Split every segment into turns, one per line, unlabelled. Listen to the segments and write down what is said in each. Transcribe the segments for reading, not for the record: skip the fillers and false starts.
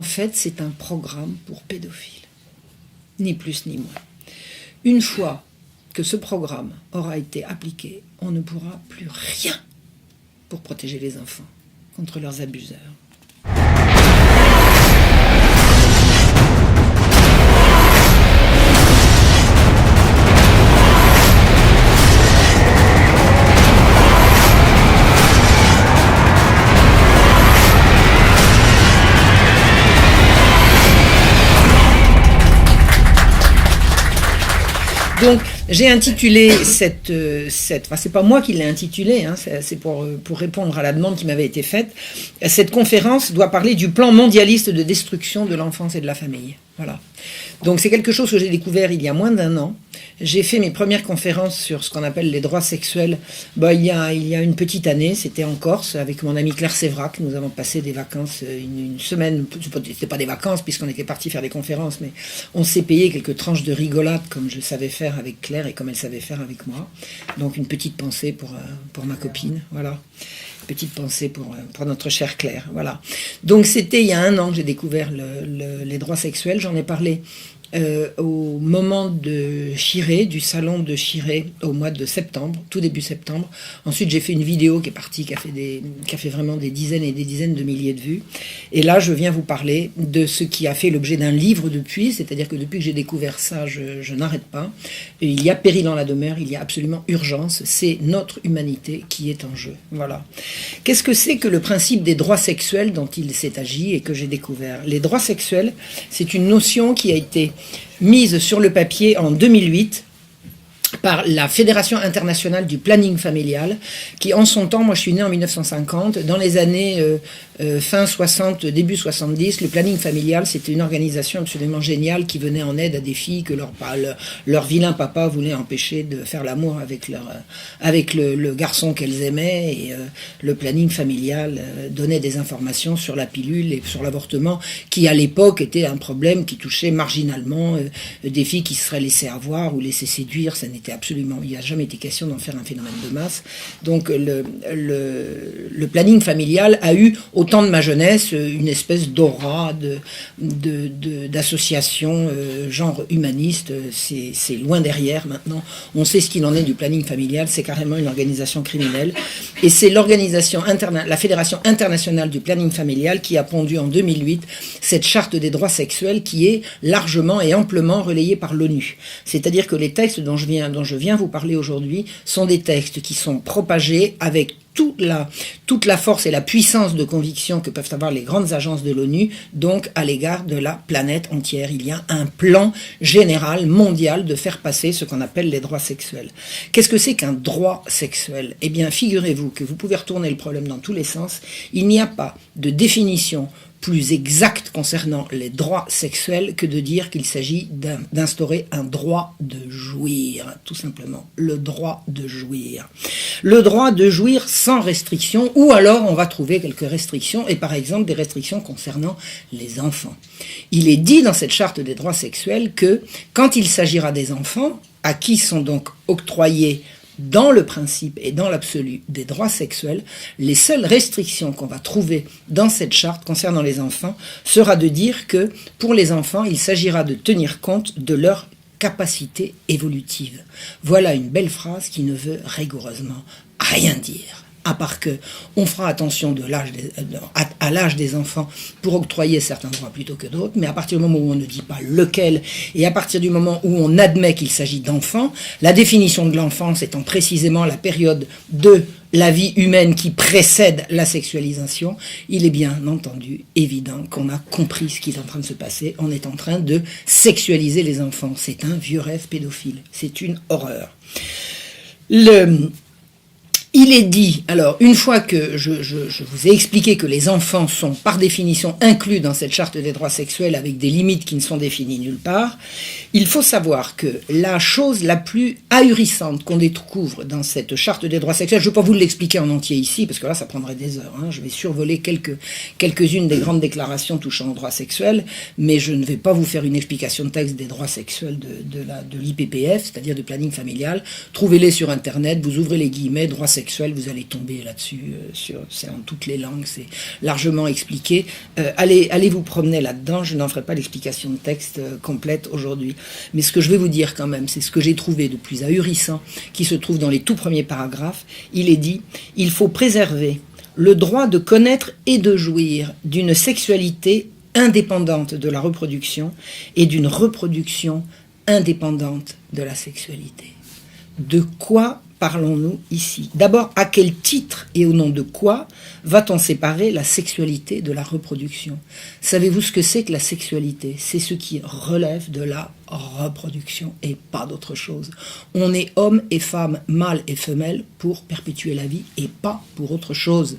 En fait, c'est un programme pour pédophiles, ni plus ni moins. Une fois que ce programme aura été appliqué, on ne pourra plus rien pour protéger les enfants contre leurs abuseurs. Donc, j'ai intitulé enfin, c'est pas moi qui l'ai intitulé, hein, c'est pour répondre à la demande qui m'avait été faite. Cette conférence doit parler du plan mondialiste de destruction de l'enfance et de la famille. Voilà. Donc, c'est quelque chose que j'ai découvert il y a moins d'1 an. J'ai fait mes premières conférences sur ce qu'on appelle les droits sexuels. Il y a une petite année, c'était en Corse, avec mon amie Claire Sévrac. Nous avons passé des vacances, une semaine. C'était pas des vacances puisqu'on était partis faire des conférences, mais on s'est payé quelques tranches de rigolade comme je savais faire avec Claire et comme elle savait faire avec moi. Donc une petite pensée pour ma copine, voilà. Petite pensée pour notre chère Claire, voilà. Donc c'était il y a 1 an que j'ai découvert les droits sexuels. J'en ai parlé au moment de Chiré, du salon de Chiré, au mois de septembre, tout début septembre. Ensuite, j'ai fait une vidéo qui est partie, qui a fait vraiment des dizaines et des dizaines de milliers de vues. Et là, je viens vous parler de ce qui a fait l'objet d'un livre depuis, c'est-à-dire que depuis que j'ai découvert ça, je n'arrête pas. Et il y a péril en la demeure, il y a absolument urgence, c'est notre humanité qui est en jeu. Voilà. Qu'est-ce que c'est que le principe des droits sexuels dont il s'est agi et que j'ai découvert? Les droits sexuels, c'est une notion qui a été mise sur le papier en 2008 par la Fédération internationale du planning familial, qui en son temps, moi je suis née en 1950, dans les années fin 60, début 70, le planning familial, c'était une organisation absolument géniale qui venait en aide à des filles que leur vilain papa voulait empêcher de faire l'amour avec le garçon qu'elles aimaient, et le planning familial donnait des informations sur la pilule et sur l'avortement, qui à l'époque était un problème qui touchait marginalement des filles qui se seraient laissées avoir ou laissées séduire. Ça n'était absolument, il n'y a jamais été question d'en faire un phénomène de masse. Donc le planning familial a eu, au temps de ma jeunesse, une espèce d'aura d'association genre humaniste. C'est loin derrière maintenant. On sait ce qu'il en est du planning familial, c'est carrément une organisation criminelle. Et c'est la Fédération internationale du planning familial qui a pondu en 2008 cette charte des droits sexuels qui est largement et amplement relayée par l'ONU. C'est-à-dire que les textes dont je viens vous parler aujourd'hui sont des textes qui sont propagés avec toute la force et la puissance de conviction que peuvent avoir les grandes agences de l'ONU, donc à l'égard de la planète entière. Il y a un plan général, mondial, de faire passer ce qu'on appelle les droits sexuels. Qu'est-ce que c'est qu'un droit sexuel? Eh bien, figurez-vous que vous pouvez retourner le problème dans tous les sens. Il n'y a pas de définition plus exact concernant les droits sexuels que de dire qu'il s'agit d'instaurer un droit de jouir, tout simplement, le droit de jouir. Le droit de jouir sans restriction, ou alors on va trouver quelques restrictions, et par exemple des restrictions concernant les enfants. Il est dit dans cette charte des droits sexuels que quand il s'agira des enfants, à qui sont donc octroyés dans le principe et dans l'absolu des droits sexuels, les seules restrictions qu'on va trouver dans cette charte concernant les enfants sera de dire que pour les enfants, il s'agira de tenir compte de leur capacité évolutive. Voilà une belle phrase qui ne veut rigoureusement rien dire. À part que on fera attention à l'âge des enfants pour octroyer certains droits plutôt que d'autres, mais à partir du moment où on ne dit pas lequel, et à partir du moment où on admet qu'il s'agit d'enfants, la définition de l'enfance étant précisément la période de la vie humaine qui précède la sexualisation, il est bien entendu évident qu'on a compris ce qui est en train de se passer. On est en train de sexualiser les enfants. C'est un vieux rêve pédophile. C'est une horreur. Il est dit, alors une fois que je vous ai expliqué que les enfants sont par définition inclus dans cette charte des droits sexuels avec des limites qui ne sont définies nulle part, il faut savoir que la chose la plus ahurissante qu'on découvre dans cette charte des droits sexuels, je ne vais pas vous l'expliquer en entier ici, parce que là ça prendrait des heures, je vais survoler quelques-unes des grandes déclarations touchant aux droits sexuels, mais je ne vais pas vous faire une explication de texte des droits sexuels de l'IPPF, c'est-à-dire du planning familial. Trouvez-les sur internet, vous ouvrez les guillemets, droits sexuels, sexuelle, vous allez tomber là-dessus, c'est en toutes les langues, c'est largement expliqué. Allez vous promener là-dedans, je n'en ferai pas l'explication de texte complète aujourd'hui. Mais ce que je vais vous dire quand même, c'est ce que j'ai trouvé de plus ahurissant, qui se trouve dans les tout premiers paragraphes. Il est dit « Il faut préserver le droit de connaître et de jouir d'une sexualité indépendante de la reproduction et d'une reproduction indépendante de la sexualité. » De quoi parlons-nous ici? D'abord, à quel titre et au nom de quoi va-t-on séparer la sexualité de la reproduction? Savez-vous ce que c'est que la sexualité? C'est ce qui relève de la reproduction et pas d'autre chose. On est homme et femme, mâle et femelle pour perpétuer la vie et pas pour autre chose.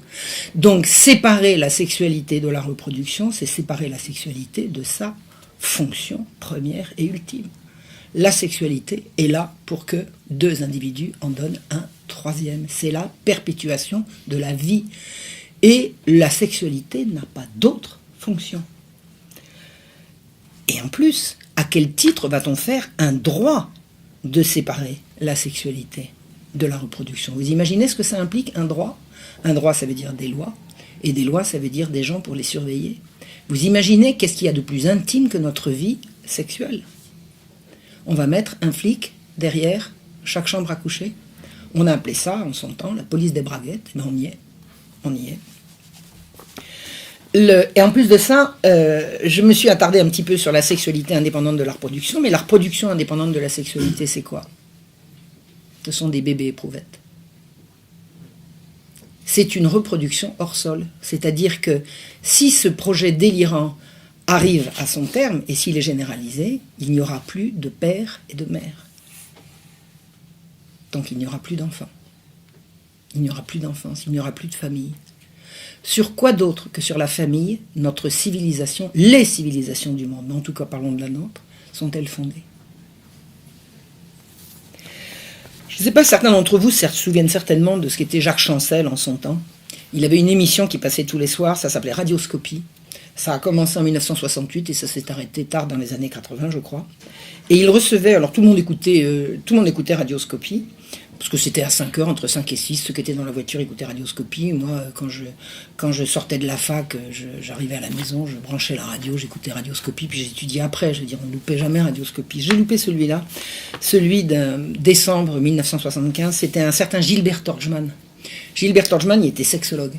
Donc séparer la sexualité de la reproduction, c'est séparer la sexualité de sa fonction première et ultime. La sexualité est là pour que deux individus en donnent un troisième. C'est la perpétuation de la vie. Et la sexualité n'a pas d'autre fonction. Et en plus, à quel titre va-t-on faire un droit de séparer la sexualité de la reproduction? Vous imaginez ce que ça implique, un droit? Un droit, ça veut dire des lois. Et des lois, ça veut dire des gens pour les surveiller. Vous imaginez qu'est-ce qu'il y a de plus intime que notre vie sexuelle? On va mettre un flic derrière chaque chambre à coucher. On a appelé ça, en son temps, la police des braguettes. Mais on y est. On y est. Et en plus de ça, je me suis attardé un petit peu sur la sexualité indépendante de la reproduction. Mais la reproduction indépendante de la sexualité, c'est quoi? Ce sont des bébés éprouvettes. C'est une reproduction hors sol. C'est-à-dire que si ce projet délirant arrive à son terme, et s'il est généralisé, il n'y aura plus de père et de mère. Donc il n'y aura plus d'enfants. Il n'y aura plus d'enfance, il n'y aura plus de famille. Sur quoi d'autre que sur la famille, notre civilisation, les civilisations du monde, mais en tout cas parlons de la nôtre, sont-elles fondées? Je ne sais pas, certains d'entre vous se souviennent certainement de ce qu'était Jacques Chancel en son temps. Il avait une émission qui passait tous les soirs, ça s'appelait Radioscopie. Ça a commencé en 1968 et ça s'est arrêté tard dans les années 80, je crois. Et il recevait, alors tout le monde écoutait Radioscopie, parce que c'était à 5 heures, entre 5 et 6, ceux qui étaient dans la voiture écoutaient Radioscopie. Moi, quand je sortais de la fac, j'arrivais à la maison, je branchais la radio, j'écoutais Radioscopie, puis j'étudiais après. Je veux dire, on ne loupait jamais Radioscopie. J'ai loupé celui-là, celui de décembre 1975, c'était un certain Gilbert Torgman. Gilbert Torgman, il était sexologue.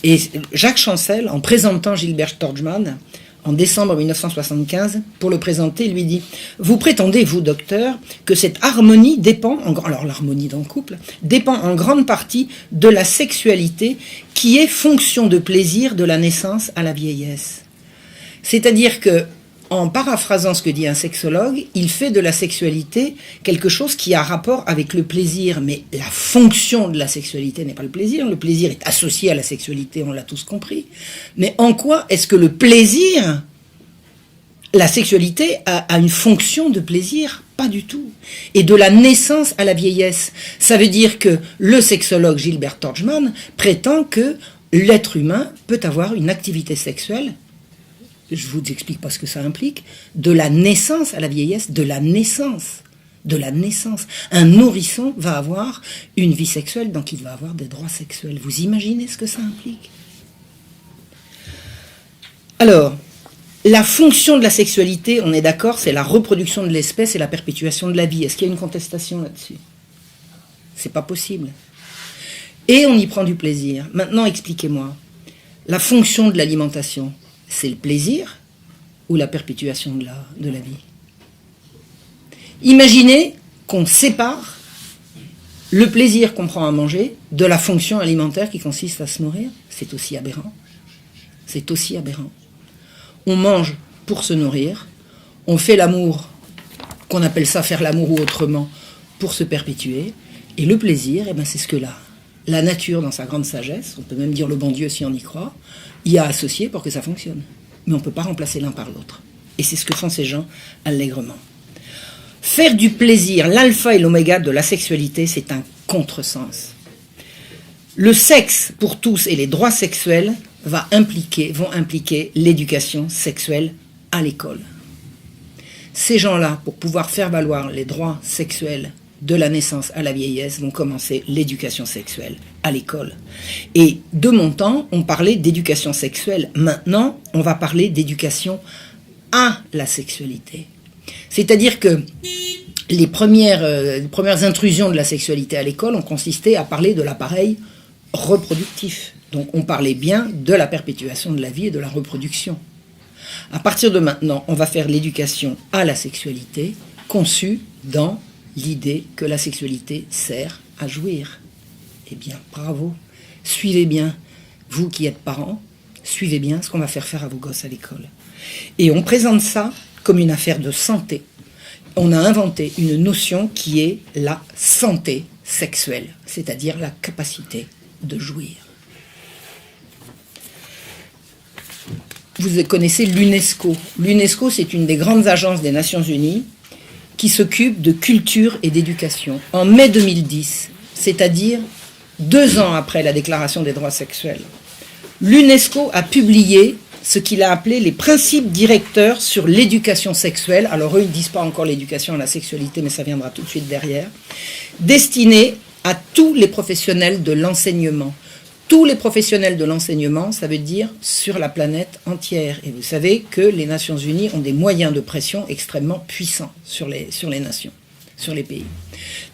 Et Jacques Chancel, en présentant Gilbert Torgman, en décembre 1975, pour le présenter, lui dit « Vous prétendez, vous, docteur, que cette harmonie dépend, alors l'harmonie dans le couple, dépend en grande partie de la sexualité qui est fonction de plaisir de la naissance à la vieillesse. » C'est-à-dire que, en paraphrasant ce que dit un sexologue, il fait de la sexualité quelque chose qui a rapport avec le plaisir. Mais la fonction de la sexualité n'est pas le plaisir. Le plaisir est associé à la sexualité, on l'a tous compris. Mais en quoi est-ce que le plaisir, la sexualité a une fonction de plaisir? Pas du tout. Et de la naissance à la vieillesse. Ça veut dire que le sexologue Gilbert Torgman prétend que l'être humain peut avoir une activité sexuelle, je ne vous explique pas ce que ça implique, de la naissance à la vieillesse, de la naissance. Un nourrisson va avoir une vie sexuelle, donc il va avoir des droits sexuels. Vous imaginez ce que ça implique? Alors, la fonction de la sexualité, on est d'accord, c'est la reproduction de l'espèce et la perpétuation de la vie. Est-ce qu'il y a une contestation là-dessus? C'est pas possible. Et on y prend du plaisir. Maintenant, expliquez-moi. La fonction de l'alimentation, c'est le plaisir ou la perpétuation de la vie? Imaginez qu'on sépare le plaisir qu'on prend à manger de la fonction alimentaire qui consiste à se nourrir. C'est aussi aberrant. C'est aussi aberrant. On mange pour se nourrir, on fait l'amour, qu'on appelle ça faire l'amour ou autrement, pour se perpétuer, et le plaisir, eh ben c'est ce que la nature, dans sa grande sagesse, on peut même dire le bon Dieu si on y croit, y a associé pour que ça fonctionne. Mais on ne peut pas remplacer l'un par l'autre. Et c'est ce que font ces gens allègrement. Faire du plaisir, l'alpha et l'oméga de la sexualité, c'est un contresens. Le sexe pour tous et les droits sexuels vont impliquer l'éducation sexuelle à l'école. Ces gens-là, pour pouvoir faire valoir les droits sexuels de la naissance à la vieillesse, vont commencer l'éducation sexuelle à l'école. Et de mon temps, on parlait d'éducation sexuelle. Maintenant, on va parler d'éducation à la sexualité. C'est-à-dire que les premières intrusions de la sexualité à l'école ont consisté à parler de l'appareil reproductif. Donc on parlait bien de la perpétuation de la vie et de la reproduction. À partir de maintenant, on va faire l'éducation à la sexualité, conçue dans l'idée que la sexualité sert à jouir. Eh bien, bravo. Suivez bien, vous qui êtes parents, suivez bien ce qu'on va faire à vos gosses à l'école. Et on présente ça comme une affaire de santé. On a inventé une notion qui est la santé sexuelle, c'est-à-dire la capacité de jouir. Vous connaissez l'UNESCO. L'UNESCO, c'est une des grandes agences des Nations Unies qui s'occupe de culture et d'éducation. En mai 2010, c'est-à-dire 2 ans après la Déclaration des droits sexuels, l'UNESCO a publié ce qu'il a appelé les principes directeurs sur l'éducation sexuelle. Alors eux, ils ne disent pas encore l'éducation à la sexualité, mais ça viendra tout de suite derrière. Destinés à tous les professionnels de l'enseignement. Tous les professionnels de l'enseignement, ça veut dire sur la planète entière. Et vous savez que les Nations Unies ont des moyens de pression extrêmement puissants sur les nations, sur les pays.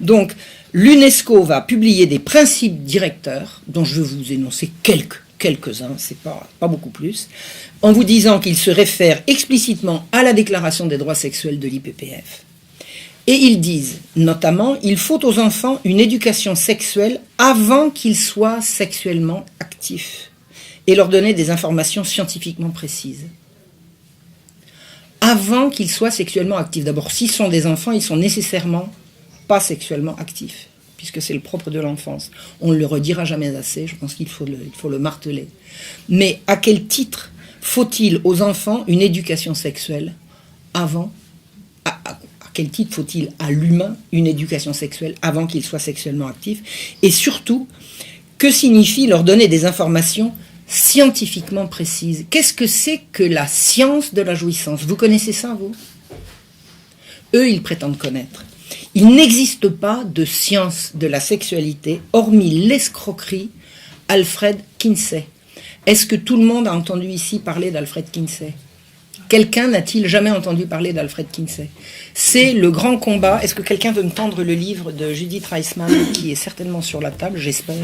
Donc, l'UNESCO va publier des principes directeurs, dont je vais vous énoncer quelques-uns, c'est pas beaucoup plus, en vous disant qu'ils se réfèrent explicitement à la Déclaration des droits sexuels de l'IPPF. Et ils disent, notamment, il faut aux enfants une éducation sexuelle avant qu'ils soient sexuellement actifs et leur donner des informations scientifiquement précises. Avant qu'ils soient sexuellement actifs. D'abord, s'ils sont des enfants, ils sont nécessairement pas sexuellement actifs, puisque c'est le propre de l'enfance. On ne le redira jamais assez, je pense qu'il faut le marteler. Mais à quel titre faut-il aux enfants une éducation sexuelle avant quel titre faut-il à l'humain une éducation sexuelle avant qu'il soit sexuellement actif? Et surtout, que signifie leur donner des informations scientifiquement précises? Qu'est-ce que c'est que la science de la jouissance? Vous connaissez ça, vous? Eux, ils prétendent connaître. Il n'existe pas de science de la sexualité, hormis l'escroquerie Alfred Kinsey. Est-ce que tout le monde a entendu ici parler d'Alfred Kinsey? Quelqu'un n'a-t-il jamais entendu parler d'Alfred Kinsey? C'est le grand combat. Est-ce que quelqu'un veut me tendre le livre de Judith Reisman, qui est certainement sur la table, j'espère?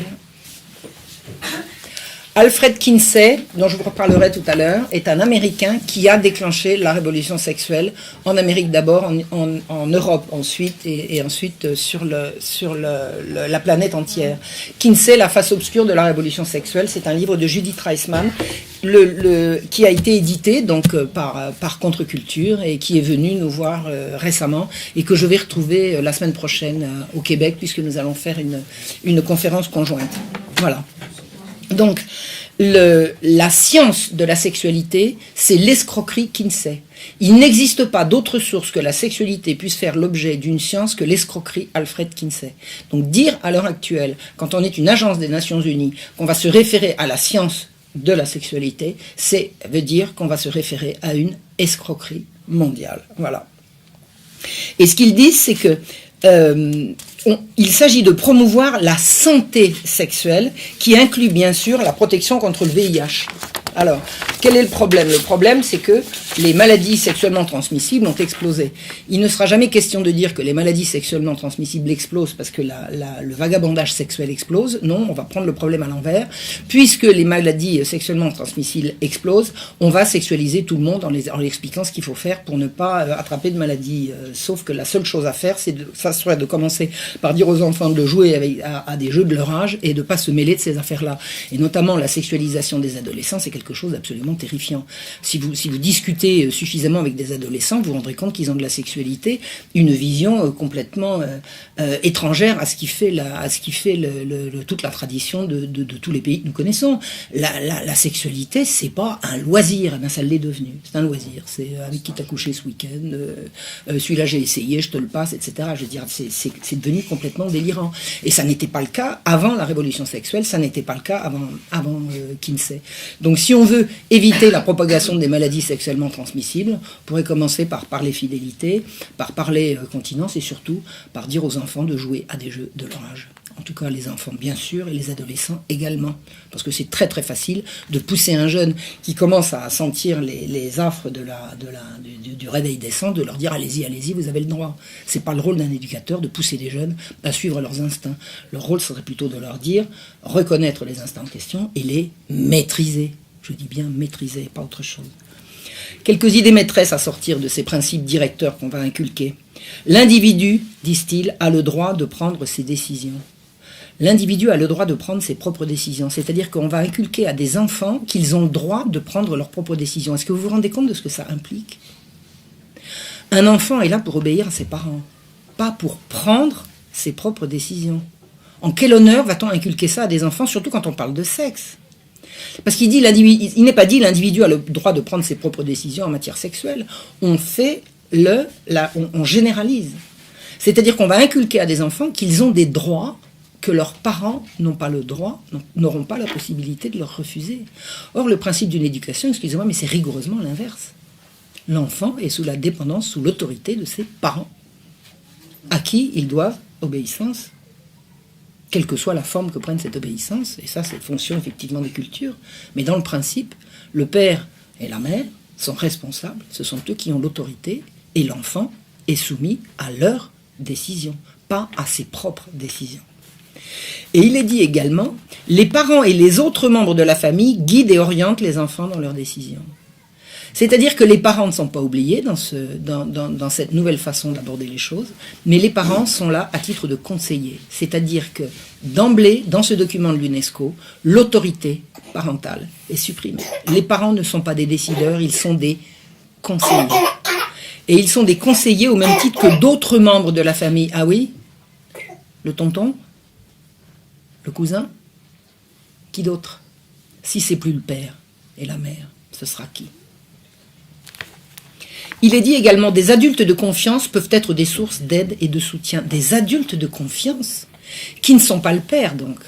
Alfred Kinsey, dont je vous reparlerai tout à l'heure, est un Américain qui a déclenché la révolution sexuelle en Amérique d'abord, en Europe ensuite, et ensuite sur la planète entière. Kinsey, la face obscure de la révolution sexuelle, c'est un livre de Judith Reisman, qui a été édité donc par Contre-Culture et qui est venu nous voir récemment et que je vais retrouver la semaine prochaine au Québec, puisque nous allons faire une conférence conjointe. Voilà. Donc, la science de la sexualité, c'est l'escroquerie Kinsey. Il n'existe pas d'autre source que la sexualité puisse faire l'objet d'une science que l'escroquerie Alfred Kinsey. Donc dire à l'heure actuelle, quand on est une agence des Nations Unies, qu'on va se référer à la science de la sexualité, veut dire qu'on va se référer à une escroquerie mondiale. Voilà. Et ce qu'ils disent, c'est que il s'agit de promouvoir la santé sexuelle qui inclut bien sûr la protection contre le VIH. Alors, quel est le problème? Le problème, c'est que les maladies sexuellement transmissibles ont explosé. Il ne sera jamais question de dire que les maladies sexuellement transmissibles explosent parce que le vagabondage sexuel explose. Non, on va prendre le problème à l'envers. Puisque les maladies sexuellement transmissibles explosent, on va sexualiser tout le monde en leur expliquant ce qu'il faut faire pour ne pas attraper de maladies. Sauf que la seule chose à faire, ça serait de commencer par dire aux enfants de jouer à des jeux de leur âge et de ne pas se mêler de ces affaires-là. Et notamment la sexualisation des adolescents, c'est quelque chose d'absolument terrifiant. Si vous discutez suffisamment avec des adolescents, vous vous rendrez compte qu'ils ont de la sexualité une vision complètement étrangère à ce qui fait toute la tradition de tous les pays que nous connaissons. La sexualité, c'est pas un loisir, ben ça l'est devenu. C'est un loisir. C'est avec qui t'as couché ce week-end, celui-là j'ai essayé, je te le passe, etc. Je veux dire, c'est devenu complètement délirant. Et ça n'était pas le cas avant la révolution sexuelle, ça n'était pas le cas avant Kinsey. Donc si si on veut éviter la propagation des maladies sexuellement transmissibles, on pourrait commencer par parler fidélité, par parler continence et surtout par dire aux enfants de jouer à des jeux de leur âge. En tout cas, les enfants, bien sûr, et les adolescents également. Parce que c'est très très facile de pousser un jeune qui commence à sentir les affres du réveil décent, de leur dire allez-y, allez-y, vous avez le droit. C'est pas le rôle d'un éducateur de pousser des jeunes à suivre leurs instincts. Leur rôle serait plutôt de leur dire, reconnaître les instincts en question et les maîtriser. Je dis bien maîtriser, pas autre chose. Quelques idées maîtresses à sortir de ces principes directeurs qu'on va inculquer. L'individu, disent-ils, a le droit de prendre ses décisions. L'individu a le droit de prendre ses propres décisions. C'est-à-dire qu'on va inculquer à des enfants qu'ils ont le droit de prendre leurs propres décisions. Est-ce que vous vous rendez compte de ce que ça implique ? Un enfant est là pour obéir à ses parents, pas pour prendre ses propres décisions. En quel honneur va-t-on inculquer ça à des enfants, surtout quand on parle de sexe ? Parce qu'il dit, il n'est pas dit l'individu a le droit de prendre ses propres décisions en matière sexuelle. On généralise. C'est-à-dire qu'on va inculquer à des enfants qu'ils ont des droits que leurs parents n'ont pas le droit, n'auront pas la possibilité de leur refuser. Or, le principe d'une éducation, excusez-moi, mais c'est rigoureusement l'inverse. L'enfant est sous la dépendance, sous l'autorité de ses parents, à qui ils doivent obéissance, quelle que soit la forme que prenne cette obéissance, et ça, c'est fonction effectivement des cultures. Mais dans le principe, le père et la mère sont responsables, ce sont eux qui ont l'autorité, et l'enfant est soumis à leurs décisions, pas à ses propres décisions. Et il est dit également, les parents et les autres membres de la famille guident et orientent les enfants dans leurs décisions. C'est-à-dire que les parents ne sont pas oubliés dans cette nouvelle façon d'aborder les choses, mais les parents sont là à titre de conseillers. C'est-à-dire que d'emblée, dans ce document de l'UNESCO, l'autorité parentale est supprimée. Les parents ne sont pas des décideurs, ils sont des conseillers. Et ils sont des conseillers au même titre que d'autres membres de la famille. Ah oui ? Le tonton ? Le cousin ? Qui d'autre ? Si c'est plus le père et la mère, ce sera qui ? Il est dit également, des adultes de confiance peuvent être des sources d'aide et de soutien. Des adultes de confiance, qui ne sont pas le père, donc.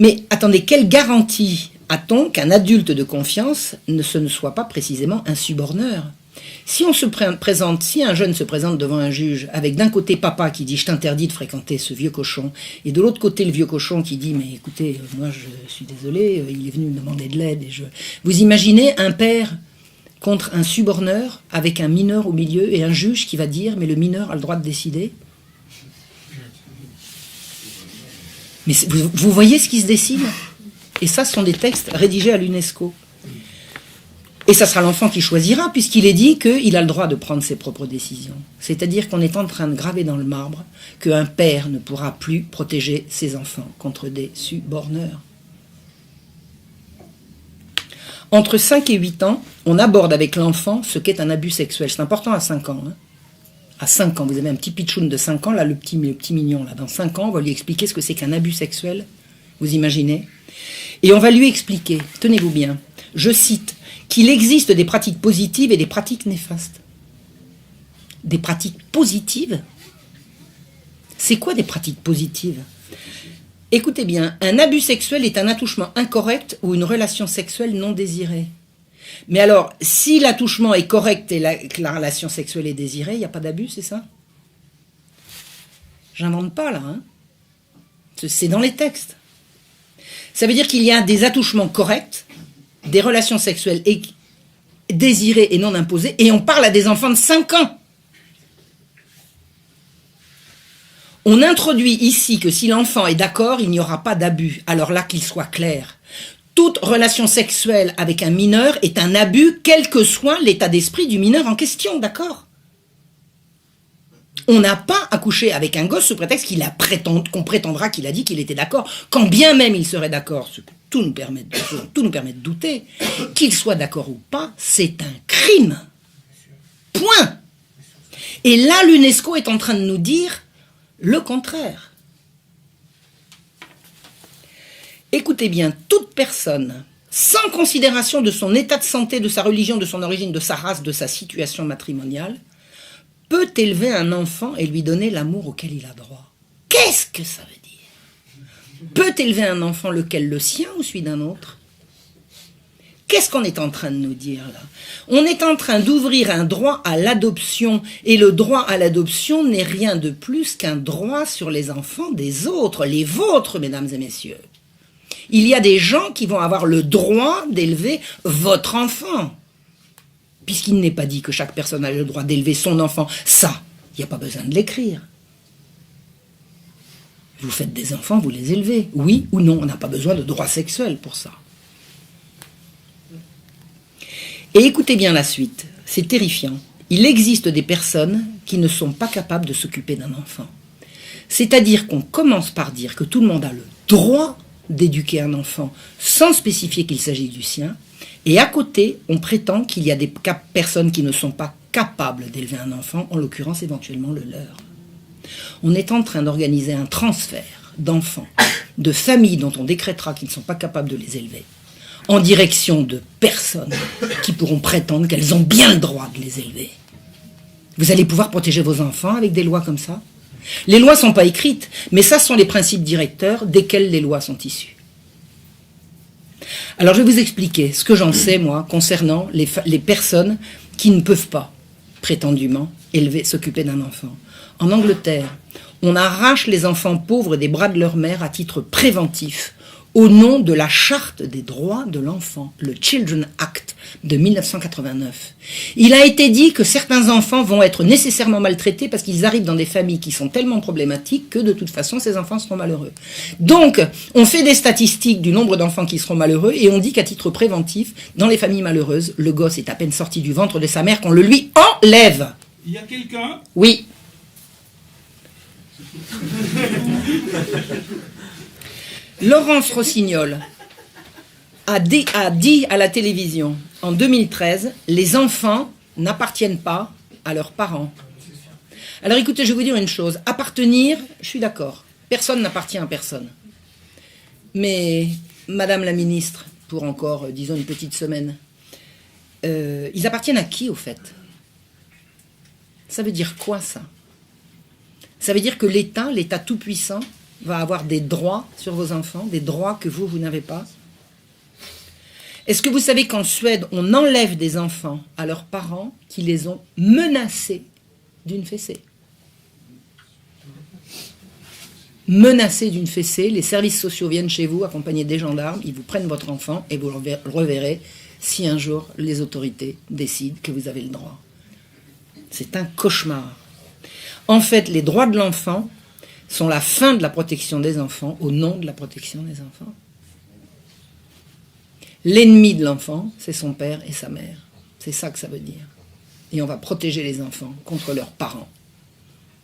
Mais attendez, quelle garantie a-t-on qu'un adulte de confiance ne soit pas précisément un suborneur ? Si un jeune se présente devant un juge avec d'un côté papa qui dit « je t'interdis de fréquenter ce vieux cochon » et de l'autre côté le vieux cochon qui dit « mais écoutez, moi je suis désolé, il est venu me demander de l'aide » Vous imaginez un père contre un suborneur avec un mineur au milieu et un juge qui va dire « mais le mineur a le droit de décider ». Mais vous voyez ce qui se dessine ? Et ça, ce sont des textes rédigés à l'UNESCO. Et ça sera l'enfant qui choisira, puisqu'il est dit qu'il a le droit de prendre ses propres décisions. C'est-à-dire qu'on est en train de graver dans le marbre qu'un père ne pourra plus protéger ses enfants contre des suborneurs. Entre 5 et 8 ans, on aborde avec l'enfant ce qu'est un abus sexuel. C'est important à 5 ans. À 5 ans, vous avez un petit pitchoun de 5 ans, là, le petit mignon, là, dans 5 ans, on va lui expliquer ce que c'est qu'un abus sexuel. Vous imaginez ? Et on va lui expliquer, tenez-vous bien, je cite, qu'il existe des pratiques positives et des pratiques néfastes. Des pratiques positives ? C'est quoi des pratiques positives ? Écoutez bien, un abus sexuel est un attouchement incorrect ou une relation sexuelle non désirée. Mais alors, si l'attouchement est correct et que la relation sexuelle est désirée, il n'y a pas d'abus, c'est ça ? J'invente pas là, hein ? C'est dans les textes. Ça veut dire qu'il y a des attouchements corrects, des relations sexuelles désirées et non imposées, et on parle à des enfants de 5 ans. On introduit ici que si l'enfant est d'accord, il n'y aura pas d'abus. Alors là, qu'il soit clair. Toute relation sexuelle avec un mineur est un abus, quel que soit l'état d'esprit du mineur en question, d'accord ? On n'a pas accouché avec un gosse sous prétexte qu'on prétendra qu'il a dit qu'il était d'accord, quand bien même il serait d'accord, ce que tout nous permet de douter, qu'il soit d'accord ou pas, c'est un crime. Point. Et là, l'UNESCO est en train de nous dire le contraire. Écoutez bien, toute personne, sans considération de son état de santé, de sa religion, de son origine, de sa race, de sa situation matrimoniale, peut élever un enfant et lui donner l'amour auquel il a droit. Qu'est-ce que ça veut dire ? Peut élever un enfant lequel le sien ou celui d'un autre ? qu'est-ce qu'on est en train de nous dire là? On est en train d'ouvrir un droit à l'adoption, et le droit à l'adoption n'est rien de plus qu'un droit sur les enfants des autres, les vôtres, mesdames et messieurs. Il y a des gens qui vont avoir le droit d'élever votre enfant, puisqu'il n'est pas dit que chaque personne a le droit d'élever son enfant. Ça, il n'y a pas besoin de l'écrire. Vous faites des enfants, vous les élevez, oui ou non, on n'a pas besoin de droit sexuel pour ça. Et écoutez bien la suite, c'est terrifiant. Il existe des personnes qui ne sont pas capables de s'occuper d'un enfant. C'est-à-dire qu'on commence par dire que tout le monde a le droit d'éduquer un enfant sans spécifier qu'il s'agit du sien, et à côté, on prétend qu'il y a des personnes qui ne sont pas capables d'élever un enfant, en l'occurrence éventuellement le leur. On est en train d'organiser un transfert d'enfants, de familles dont on décrétera qu'ils ne sont pas capables de les élever, en direction de personnes qui pourront prétendre qu'elles ont bien le droit de les élever. Vous allez pouvoir protéger vos enfants avec des lois comme ça? Les lois ne sont pas écrites, mais ça sont les principes directeurs desquels les lois sont issues. Alors je vais vous expliquer ce que j'en sais, moi, concernant les personnes qui ne peuvent pas, prétendument, s'occuper d'un enfant. En Angleterre, on arrache les enfants pauvres des bras de leur mère à titre préventif, au nom de la Charte des droits de l'enfant, le Children Act de 1989. Il a été dit que certains enfants vont être nécessairement maltraités parce qu'ils arrivent dans des familles qui sont tellement problématiques que de toute façon ces enfants seront malheureux. Donc, on fait des statistiques du nombre d'enfants qui seront malheureux et on dit qu'à titre préventif, dans les familles malheureuses, le gosse est à peine sorti du ventre de sa mère qu'on le lui enlève.
Il y a quelqu'un?
Oui. Laurence Rossignol a dit à la télévision en 2013, les enfants n'appartiennent pas à leurs parents. Alors écoutez, je vais vous dire une chose, appartenir, je suis d'accord, personne n'appartient à personne. Mais, Madame la Ministre, pour encore, disons, une petite semaine, ils appartiennent à qui au fait? Ça veut dire quoi ça? Ça veut dire que l'État tout-puissant, va avoir des droits sur vos enfants, des droits que vous n'avez pas. Est-ce que vous savez qu'en Suède, on enlève des enfants à leurs parents qui les ont menacés d'une fessée? Menacés d'une fessée, les services sociaux viennent chez vous, accompagnés des gendarmes, ils vous prennent votre enfant et vous le reverrez si un jour les autorités décident que vous avez le droit. C'est un cauchemar. En fait, les droits de l'enfant sont la fin de la protection des enfants au nom de la protection des enfants. L'ennemi de l'enfant, c'est son père et sa mère. C'est ça que ça veut dire. Et on va protéger les enfants contre leurs parents.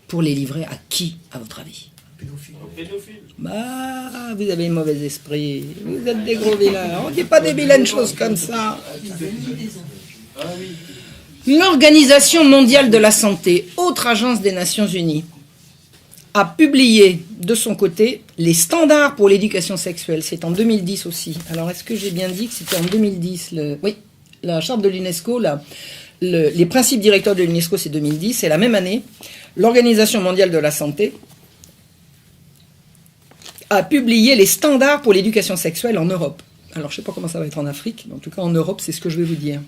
Pour les livrer à qui, à votre avis?
Pédophile.
Bah, vous avez un mauvais esprit. Vous êtes des gros vilains. On ne dit pas des vilaines choses comme ça. L'Organisation mondiale de la santé, autre agence des Nations Unies, a publié de son côté les standards pour l'éducation sexuelle. C'est en 2010 aussi. Alors, est-ce que j'ai bien dit que c'était en 2010 Oui, la charte de l'UNESCO, les principes directeurs de l'UNESCO, c'est 2010. C'est la même année. L'Organisation mondiale de la santé a publié les standards pour l'éducation sexuelle en Europe. Alors, je ne sais pas comment ça va être en Afrique, mais en tout cas, en Europe, c'est ce que je vais vous dire.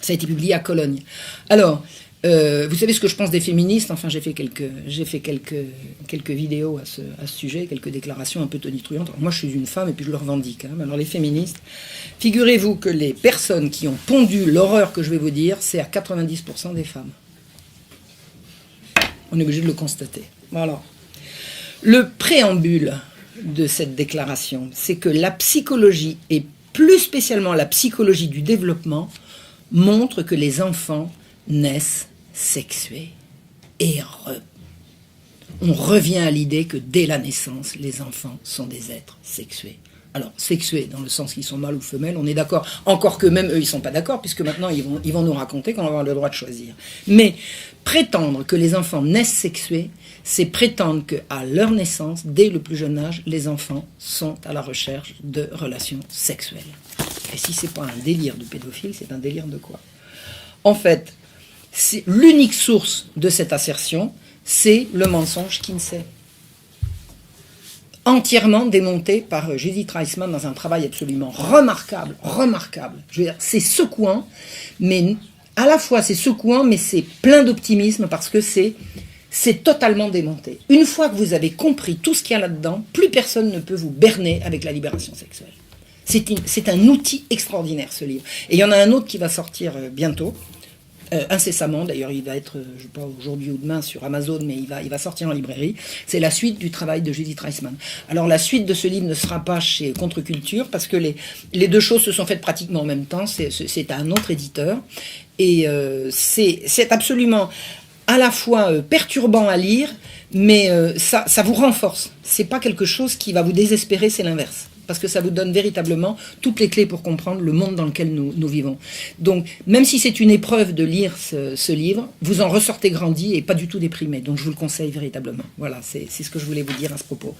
Ça a été publié à Cologne. Alors, vous savez ce que je pense des féministes? Enfin, j'ai fait quelques vidéos à ce sujet, quelques déclarations un peu tonitruantes. Alors, moi, je suis une femme et puis je le revendique. Alors, les féministes, figurez-vous que les personnes qui ont pondu l'horreur que je vais vous dire, c'est à 90% des femmes. On est obligé de le constater. Voilà. Le préambule de cette déclaration, c'est que la psychologie, et plus spécialement la psychologie du développement, montre que les enfants naissent sexués. Et on revient à l'idée que dès la naissance, les enfants sont des êtres sexués. Alors, sexués dans le sens qu'ils sont mâles ou femelles, on est d'accord. Encore que même eux, ils ne sont pas d'accord, puisque maintenant, ils vont nous raconter qu'on va avoir le droit de choisir. Mais prétendre que les enfants naissent sexués, c'est prétendre qu'à leur naissance, dès le plus jeune âge, les enfants sont à la recherche de relations sexuelles. Et si ce n'est pas un délire de pédophile, c'est un délire de quoi? En fait, l'unique source de cette assertion, c'est le mensonge Kinsey. entièrement démonté par Judith Reisman dans un travail absolument remarquable. Je veux dire, c'est secouant, mais à la fois c'est secouant, mais c'est plein d'optimisme parce que c'est totalement démonté. Une fois que vous avez compris tout ce qu'il y a là-dedans, plus personne ne peut vous berner avec la libération sexuelle. C'est un outil extraordinaire, ce livre. Et il y en a un autre qui va sortir bientôt, incessamment. D'ailleurs, il va être, je ne sais pas aujourd'hui ou demain sur Amazon, mais il va sortir en librairie. C'est la suite du travail de Judith Reisman. Alors, la suite de ce livre ne sera pas chez Contre-Culture, parce que les deux choses se sont faites pratiquement en même temps. C'est un autre éditeur. Et c'est absolument à la fois perturbant à lire, mais ça vous renforce. C'est pas quelque chose qui va vous désespérer, c'est l'inverse. Parce que ça vous donne véritablement toutes les clés pour comprendre le monde dans lequel nous vivons. Donc, même si c'est une épreuve de lire ce livre, vous en ressortez grandi et pas du tout déprimé. Donc, je vous le conseille véritablement. Voilà, c'est ce que je voulais vous dire à ce propos.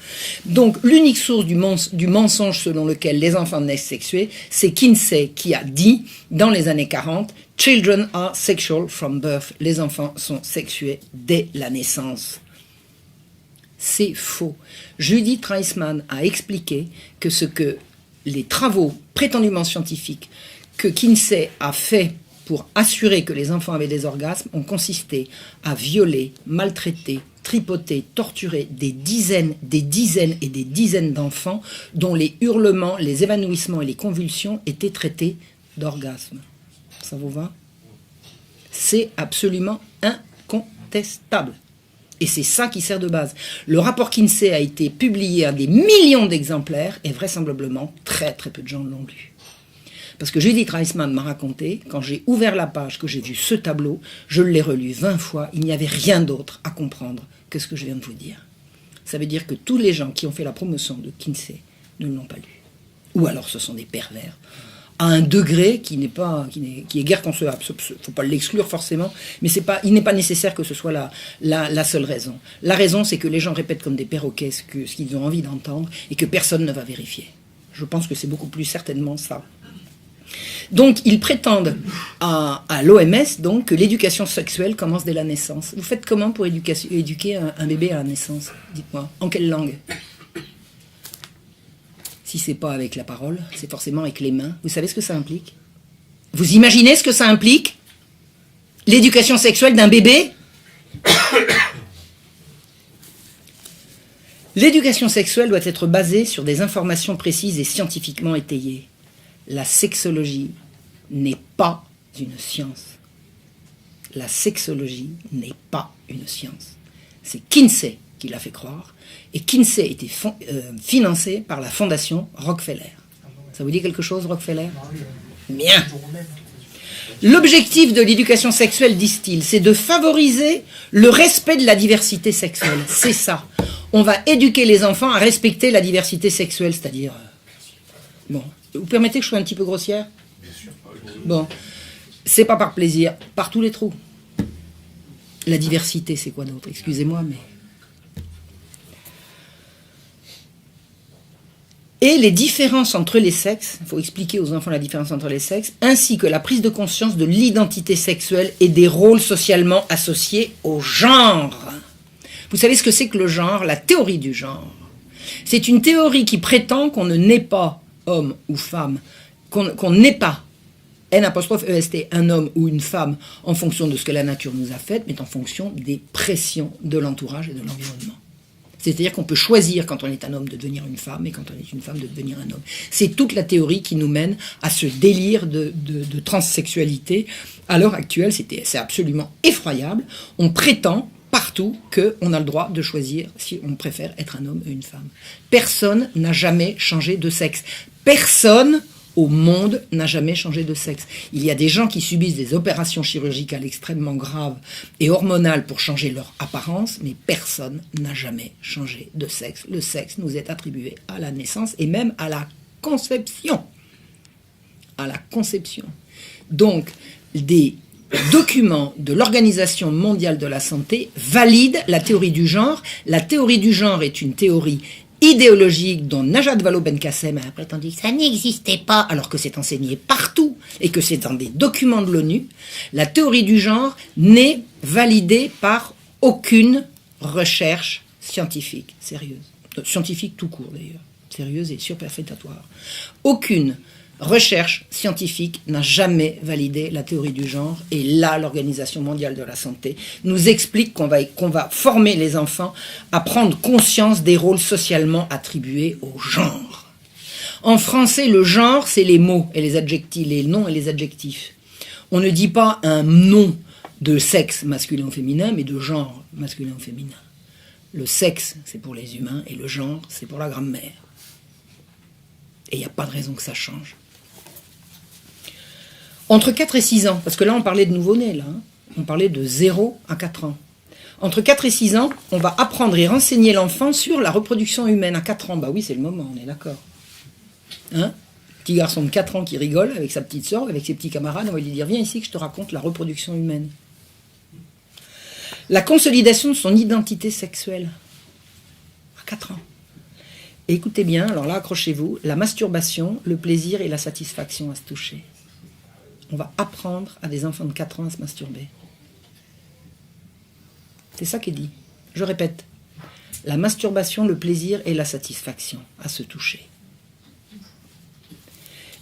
Donc, l'unique source du mensonge selon lequel les enfants naissent sexués, c'est Kinsey qui a dit, dans les années 40, « Children are sexual from birth ». Les enfants sont sexués dès la naissance. C'est faux. Judith Reisman a expliqué que ce que les travaux prétendument scientifiques que Kinsey a fait pour assurer que les enfants avaient des orgasmes ont consisté à violer, maltraiter, tripoter, torturer des dizaines et des dizaines d'enfants dont les hurlements, les évanouissements et les convulsions étaient traités d'orgasmes. Ça vous va? C'est absolument incontestable. Et c'est ça qui sert de base. Le rapport Kinsey a été publié à des millions d'exemplaires et vraisemblablement très très peu de gens l'ont lu. Parce que Judith Reisman m'a raconté, quand j'ai ouvert la page, que j'ai vu ce tableau, je l'ai relu 20 fois, il n'y avait rien d'autre à comprendre que ce que je viens de vous dire. Ça veut dire que tous les gens qui ont fait la promotion de Kinsey ne l'ont pas lu. Ou alors ce sont des pervers. À un degré qui est guère concevable. Il ne faut pas l'exclure forcément, mais il n'est pas nécessaire que ce soit la seule raison. La raison, c'est que les gens répètent comme des perroquets ce qu'ils ont envie d'entendre et que personne ne va vérifier. Je pense que c'est beaucoup plus certainement ça. Donc, ils prétendent à l'OMS donc, que l'éducation sexuelle commence dès la naissance. Vous faites comment pour éduquer un bébé à la naissance? Dites-moi. En quelle langue? Si c'est pas avec la parole, c'est forcément avec les mains. Vous savez ce que ça implique? Vous imaginez ce que ça implique? L'éducation sexuelle d'un bébé? L'éducation sexuelle doit être basée sur des informations précises et scientifiquement étayées. La sexologie n'est pas une science. La sexologie n'est pas une science. C'est Kinsey qui l'a fait croire. Et Kinsey était financé par la fondation Rockefeller. Ça vous dit quelque chose, Rockefeller? Bien. L'objectif de l'éducation sexuelle, disent-ils, c'est de favoriser le respect de la diversité sexuelle. C'est ça. On va éduquer les enfants à respecter la diversité sexuelle, c'est-à-dire... Bon, vous permettez que je sois un petit peu grossière? Bien sûr. Bon, c'est pas par plaisir, par tous les trous. La diversité, c'est quoi d'autre? Excusez-moi, mais... Et les différences entre les sexes, il faut expliquer aux enfants la différence entre les sexes, ainsi que la prise de conscience de l'identité sexuelle et des rôles socialement associés au genre. Vous savez ce que c'est que le genre? La théorie du genre. C'est une théorie qui prétend qu'on ne naît pas homme ou femme, qu'on n'est pas, N''EST, un homme ou une femme en fonction de ce que la nature nous a fait, mais en fonction des pressions de l'entourage et de l'environnement. C'est-à-dire qu'on peut choisir quand on est un homme de devenir une femme et quand on est une femme de devenir un homme. C'est toute la théorie qui nous mène à ce délire de transsexualité. À l'heure actuelle, c'est absolument effroyable. On prétend partout qu'on a le droit de choisir si on préfère être un homme ou une femme. Personne n'a jamais changé de sexe. Personne au monde n'a jamais changé de sexe. Il y a des gens qui subissent des opérations chirurgicales extrêmement graves et hormonales pour changer leur apparence, mais personne n'a jamais changé de sexe. Le sexe nous est attribué à la naissance et même à la conception. À la conception. Donc, des documents de l'Organisation mondiale de la santé valident la théorie du genre. La théorie du genre est une théorie idéologique dont Najat Vallaud-Belkacem a prétendu que ça n'existait pas, alors que c'est enseigné partout et que c'est dans des documents de l'ONU. La théorie du genre n'est validée par aucune recherche scientifique sérieuse. scientifique tout court d'ailleurs, sérieuse et superfétatoire. Aucune recherche scientifique n'a jamais validé la théorie du genre, et là, l'Organisation mondiale de la santé nous explique qu'on va former les enfants à prendre conscience des rôles socialement attribués au genre. En français, le genre, c'est les mots et les adjectifs, les noms et les adjectifs. On ne dit pas un nom de sexe masculin ou féminin, mais de genre masculin ou féminin. Le sexe, c'est pour les humains, et le genre, c'est pour la grammaire. Et il n'y a pas de raison que ça change. Entre 4 et 6 ans, parce que là on parlait de nouveau-nés, là, hein, on parlait de 0 à 4 ans. Entre 4 et 6 ans, on va apprendre et renseigner l'enfant sur la reproduction humaine. À 4 ans, bah oui, c'est le moment, on est d'accord. Hein? Petit garçon de 4 ans qui rigole avec sa petite sœur, avec ses petits camarades, on va lui dire, viens ici que je te raconte la reproduction humaine. La consolidation de son identité sexuelle. À 4 ans. Et écoutez bien, alors là, accrochez-vous, la masturbation, le plaisir et la satisfaction à se toucher. On va apprendre à des enfants de 4 ans à se masturber. C'est ça qui est dit. Je répète. La masturbation, le plaisir et la satisfaction à se toucher.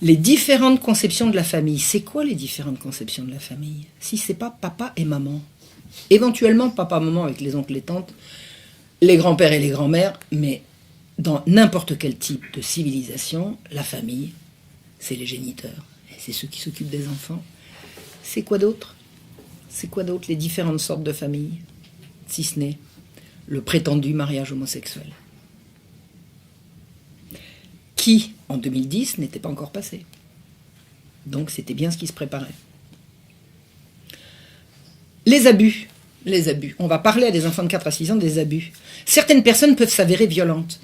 Les différentes conceptions de la famille. C'est quoi les différentes conceptions de la famille? Si c'est pas papa et maman. Éventuellement papa, maman avec les oncles et tantes, les grands-pères et les grands-mères, mais dans n'importe quel type de civilisation, la famille, c'est les géniteurs. C'est ceux qui s'occupent des enfants. C'est quoi d'autre? C'est quoi d'autre les différentes sortes de familles? Si ce n'est le prétendu mariage homosexuel. Qui, en 2010, n'était pas encore passé. Donc c'était bien ce qui se préparait. Les abus. Les abus. On va parler à des enfants de 4 à 6 ans des abus. Certaines personnes peuvent s'avérer violentes.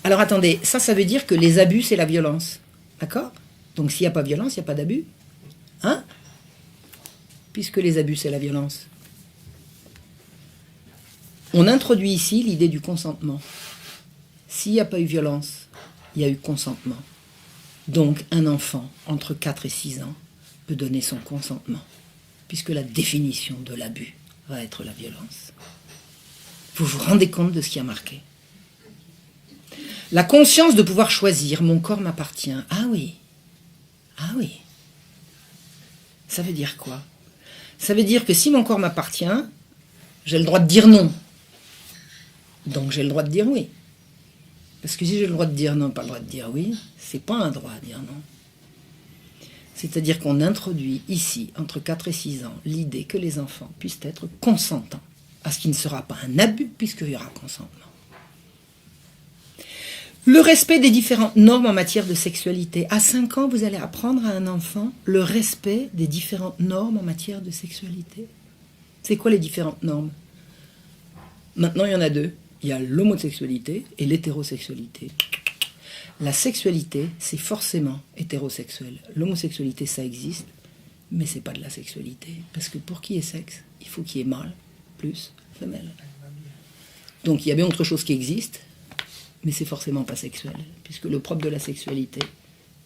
Alors attendez, ça veut dire que les abus, c'est la violence. D'accord? Donc s'il n'y a pas de violence, il n'y a pas d'abus. Hein? Puisque les abus, c'est la violence. On introduit ici l'idée du consentement. S'il n'y a pas eu violence, il y a eu consentement. Donc un enfant entre 4 et 6 ans peut donner son consentement. Puisque la définition de l'abus va être la violence. Vous vous rendez compte de ce qui a marqué? La conscience de pouvoir choisir, mon corps m'appartient. Ah oui. Ah oui. Ça veut dire quoi? Ça veut dire que si mon corps m'appartient, j'ai le droit de dire non. Donc j'ai le droit de dire oui. Parce que si j'ai le droit de dire non, pas le droit de dire oui, c'est pas un droit à dire non. C'est-à-dire qu'on introduit ici, entre 4 et 6 ans, l'idée que les enfants puissent être consentants à ce qui ne sera pas un abus, puisqu'il y aura consentement. Le respect des différentes normes en matière de sexualité. À 5 ans, vous allez apprendre à un enfant le respect des différentes normes en matière de sexualité. C'est quoi les différentes normes? Maintenant, il y en a 2. Il y a l'homosexualité et l'hétérosexualité. La sexualité, c'est forcément hétérosexuel. L'homosexualité, ça existe, mais c'est pas de la sexualité. Parce que pour qu'il y ait sexe, il faut qu'il y ait mâle plus femelle. Donc il y a bien autre chose qui existe, mais c'est forcément pas sexuel, puisque le propre de la sexualité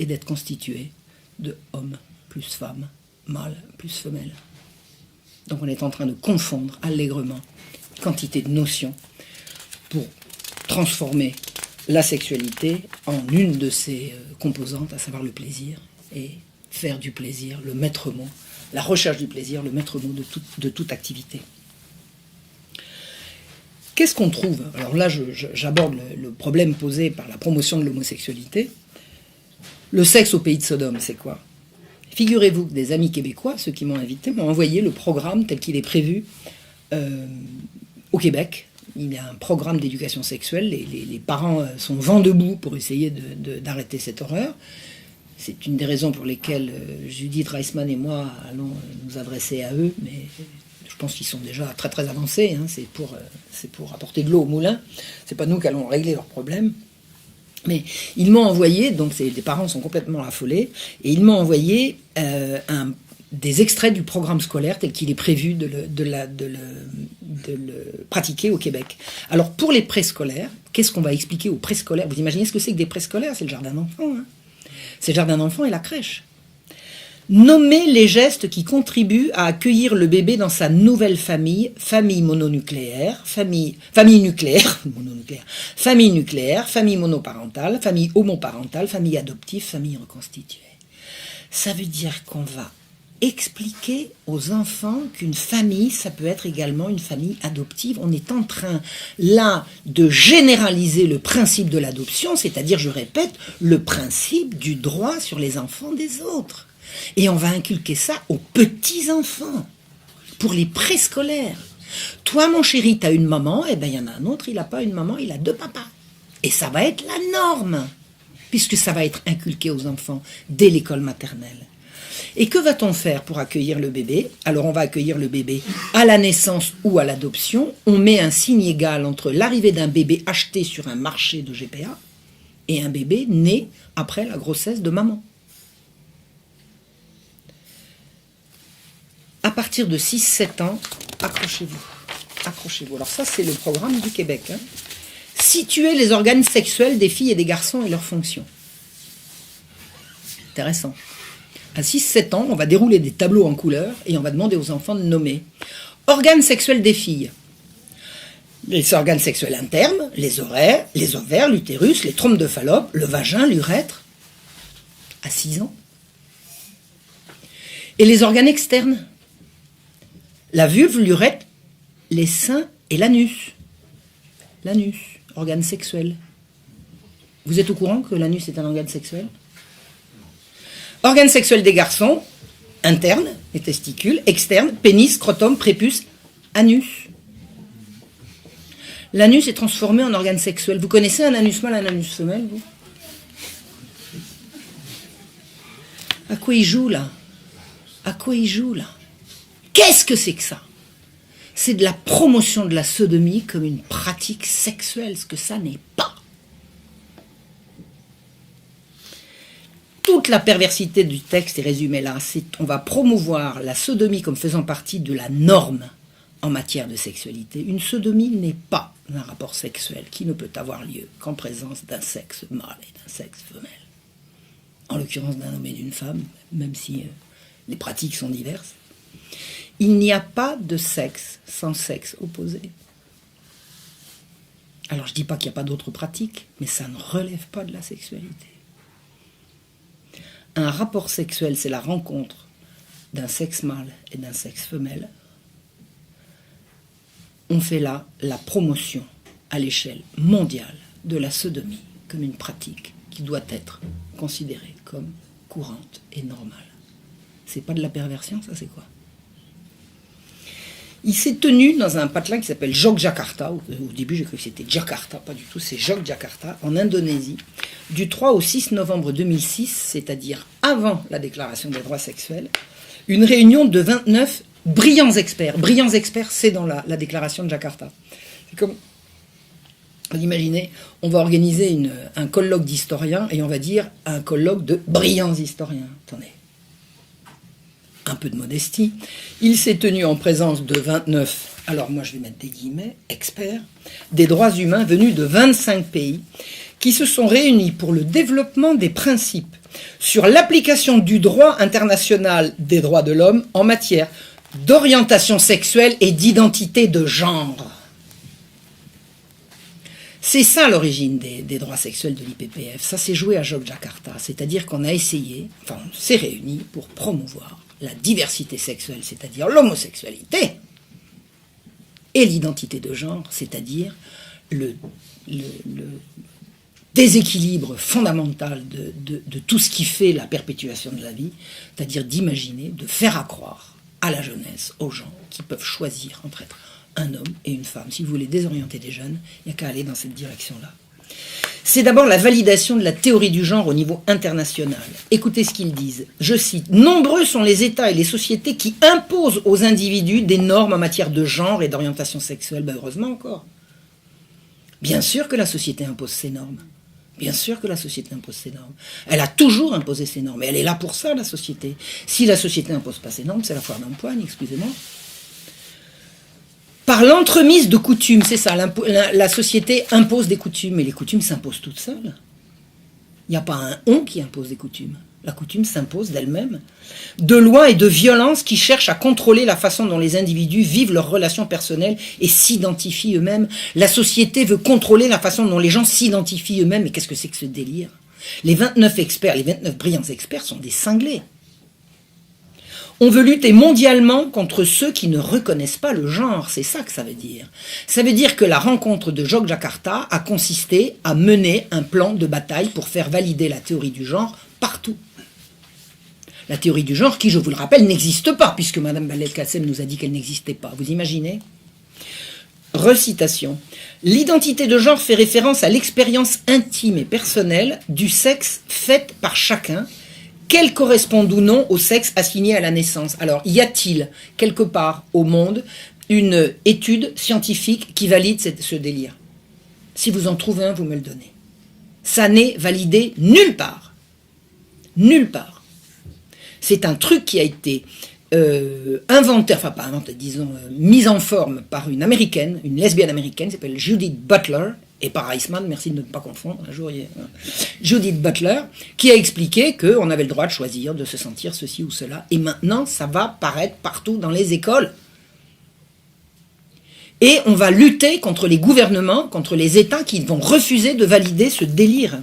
est d'être constitué de homme plus femme, mâle plus femelle. Donc on est en train de confondre allègrement quantité de notions pour transformer la sexualité en une de ses composantes, à savoir le plaisir, et faire du plaisir le maître mot, la recherche du plaisir, le maître mot de toute activité. Qu'est-ce qu'on trouve? Alors là, j'aborde le problème posé par la promotion de l'homosexualité. Le sexe au pays de Sodome, c'est quoi? Figurez-vous que des amis québécois, ceux qui m'ont invité, m'ont envoyé le programme tel qu'il est prévu au Québec. Il y a un programme d'éducation sexuelle, les parents sont vent debout pour essayer d'arrêter cette horreur. C'est une des raisons pour lesquelles Judith Reisman et moi allons nous adresser à eux, mais je pense qu'ils sont déjà très très avancés, hein. C'est pour apporter de l'eau au moulin, c'est pas nous qui allons régler leurs problèmes. Mais ils m'ont envoyé, donc les parents sont complètement affolés, et ils m'ont envoyé des extraits du programme scolaire tel qu'il est prévu de le pratiquer au Québec. Alors pour les préscolaires, qu'est-ce qu'on va expliquer aux préscolaires? Vous imaginez ce que c'est que des préscolaires? C'est le jardin d'enfants. Hein, c'est le jardin d'enfants et la crèche. Nommer les gestes qui contribuent à accueillir le bébé dans sa nouvelle famille, famille mononucléaire, famille nucléaire, famille monoparentale, famille homoparentale, famille adoptive, famille reconstituée. Ça veut dire qu'on va expliquer aux enfants qu'une famille, ça peut être également une famille adoptive. On est en train, là, de généraliser le principe de l'adoption, c'est-à-dire, je répète, le principe du droit sur les enfants des autres. Et on va inculquer ça aux petits-enfants, pour les préscolaires. Toi, mon chéri, t'as une maman, eh bien, il y en a un autre, il n'a pas une maman, il a deux papas. Et ça va être la norme, puisque ça va être inculqué aux enfants dès l'école maternelle. Et que va-t-on faire pour accueillir le bébé? Alors, on va accueillir le bébé à la naissance ou à l'adoption. On met un signe égal entre l'arrivée d'un bébé acheté sur un marché de GPA et un bébé né après la grossesse de maman. À partir de 6-7 ans, accrochez-vous. Accrochez-vous. Alors ça, c'est le programme du Québec. Situer les organes sexuels des filles et des garçons et leurs fonctions. Intéressant. À 6-7 ans, on va dérouler des tableaux en couleur et on va demander aux enfants de nommer. Organes sexuels des filles. Les organes sexuels internes, les ovaires, l'utérus, les trompes de Fallope, le vagin, l'urètre. À 6 ans. Et les organes externes. La vulve, l'urètre, les seins et l'anus. L'anus, organe sexuel. Vous êtes au courant que l'anus est un organe sexuel? Organe sexuel des garçons, interne, les testicules, externe, pénis, scrotum, prépuce, anus. L'anus est transformé en organe sexuel. Vous connaissez un anus mâle, un anus femelle, vous? À quoi il joue, là? À quoi il joue, là? Qu'est-ce que c'est que ça? C'est de la promotion de la sodomie comme une pratique sexuelle, ce que ça n'est pas. Toute la perversité du texte est résumée là. On va promouvoir la sodomie comme faisant partie de la norme en matière de sexualité. Une sodomie n'est pas un rapport sexuel qui ne peut avoir lieu qu'en présence d'un sexe mâle et d'un sexe femelle. En l'occurrence d'un homme et d'une femme, même si les pratiques sont diverses. Il n'y a pas de sexe sans sexe opposé. Alors je ne dis pas qu'il n'y a pas d'autres pratiques, mais ça ne relève pas de la sexualité. Un rapport sexuel, c'est la rencontre d'un sexe mâle et d'un sexe femelle. On fait là la promotion à l'échelle mondiale de la sodomie comme une pratique qui doit être considérée comme courante et normale. C'est pas de la perversion, ça c'est quoi? Il s'est tenu dans un patelin qui s'appelle Jogjakarta. Au début, j'ai cru que c'était Jakarta, pas du tout, c'est Jogjakarta, en Indonésie, du 3 au 6 novembre 2006, c'est-à-dire avant la déclaration des droits sexuels, une réunion de 29 brillants experts. Brillants experts, c'est dans la déclaration de Jakarta. C'est comme, vous imaginez, on va organiser un colloque d'historiens et on va dire un colloque de brillants historiens. Attendez. Un peu de modestie, il s'est tenu en présence de 29, alors moi je vais mettre des guillemets, experts, des droits humains venus de 25 pays, qui se sont réunis pour le développement des principes sur l'application du droit international des droits de l'homme en matière d'orientation sexuelle et d'identité de genre. C'est ça l'origine des droits sexuels de l'IPPF, ça s'est joué à Jogjakarta, c'est-à-dire qu'on a essayé, on s'est réunis pour promouvoir la diversité sexuelle, c'est-à-dire l'homosexualité, et l'identité de genre, c'est-à-dire le déséquilibre fondamental de tout ce qui fait la perpétuation de la vie, c'est-à-dire d'imaginer, de faire accroire à la jeunesse, aux gens qui peuvent choisir entre être un homme et une femme. Si vous voulez désorienter des jeunes, il n'y a qu'à aller dans cette direction-là. C'est d'abord la validation de la théorie du genre au niveau international. Écoutez ce qu'ils disent. Je cite. « Nombreux sont les États et les sociétés qui imposent aux individus des normes en matière de genre et d'orientation sexuelle. » Ben heureusement encore. Bien sûr que la société impose ses normes. Bien sûr que la société impose ses normes. Elle a toujours imposé ses normes. Et elle est là pour ça, la société. Si la société n'impose pas ses normes, c'est la foire d'empoigne, excusez-moi. Par l'entremise de coutumes, c'est ça, la société impose des coutumes, mais les coutumes s'imposent toutes seules. Il n'y a pas un « on » qui impose des coutumes. La coutume s'impose d'elle-même. De loi et de violence qui cherchent à contrôler la façon dont les individus vivent leurs relations personnelles et s'identifient eux-mêmes. La société veut contrôler la façon dont les gens s'identifient eux-mêmes. Mais qu'est-ce que c'est que ce délire? Les 29 experts, les 29 brillants experts sont des cinglés. On veut lutter mondialement contre ceux qui ne reconnaissent pas le genre, c'est ça que ça veut dire. Ça veut dire que la rencontre de Jogjakarta a consisté à mener un plan de bataille pour faire valider la théorie du genre partout. La théorie du genre qui, je vous le rappelle, n'existe pas, puisque Mme Belkacem nous a dit qu'elle n'existait pas. Vous imaginez? Recitation. L'identité de genre fait référence à l'expérience intime et personnelle du sexe faite par chacun, qu'elle corresponde ou non au sexe assigné à la naissance. Alors, y a-t-il quelque part au monde une étude scientifique qui valide ce délire? Si vous en trouvez un, vous me le donnez. Ça n'est validé nulle part. Nulle part. C'est un truc qui a été inventé, enfin pas inventé, disons, mise en forme par une américaine, une lesbienne américaine, qui s'appelle Judith Butler, et par Eisman, merci de ne pas confondre, un jour, Judith Butler, qui a expliqué qu'on avait le droit de choisir, de se sentir ceci ou cela, et maintenant, ça va paraître partout dans les écoles. Et on va lutter contre les gouvernements, contre les États qui vont refuser de valider ce délire.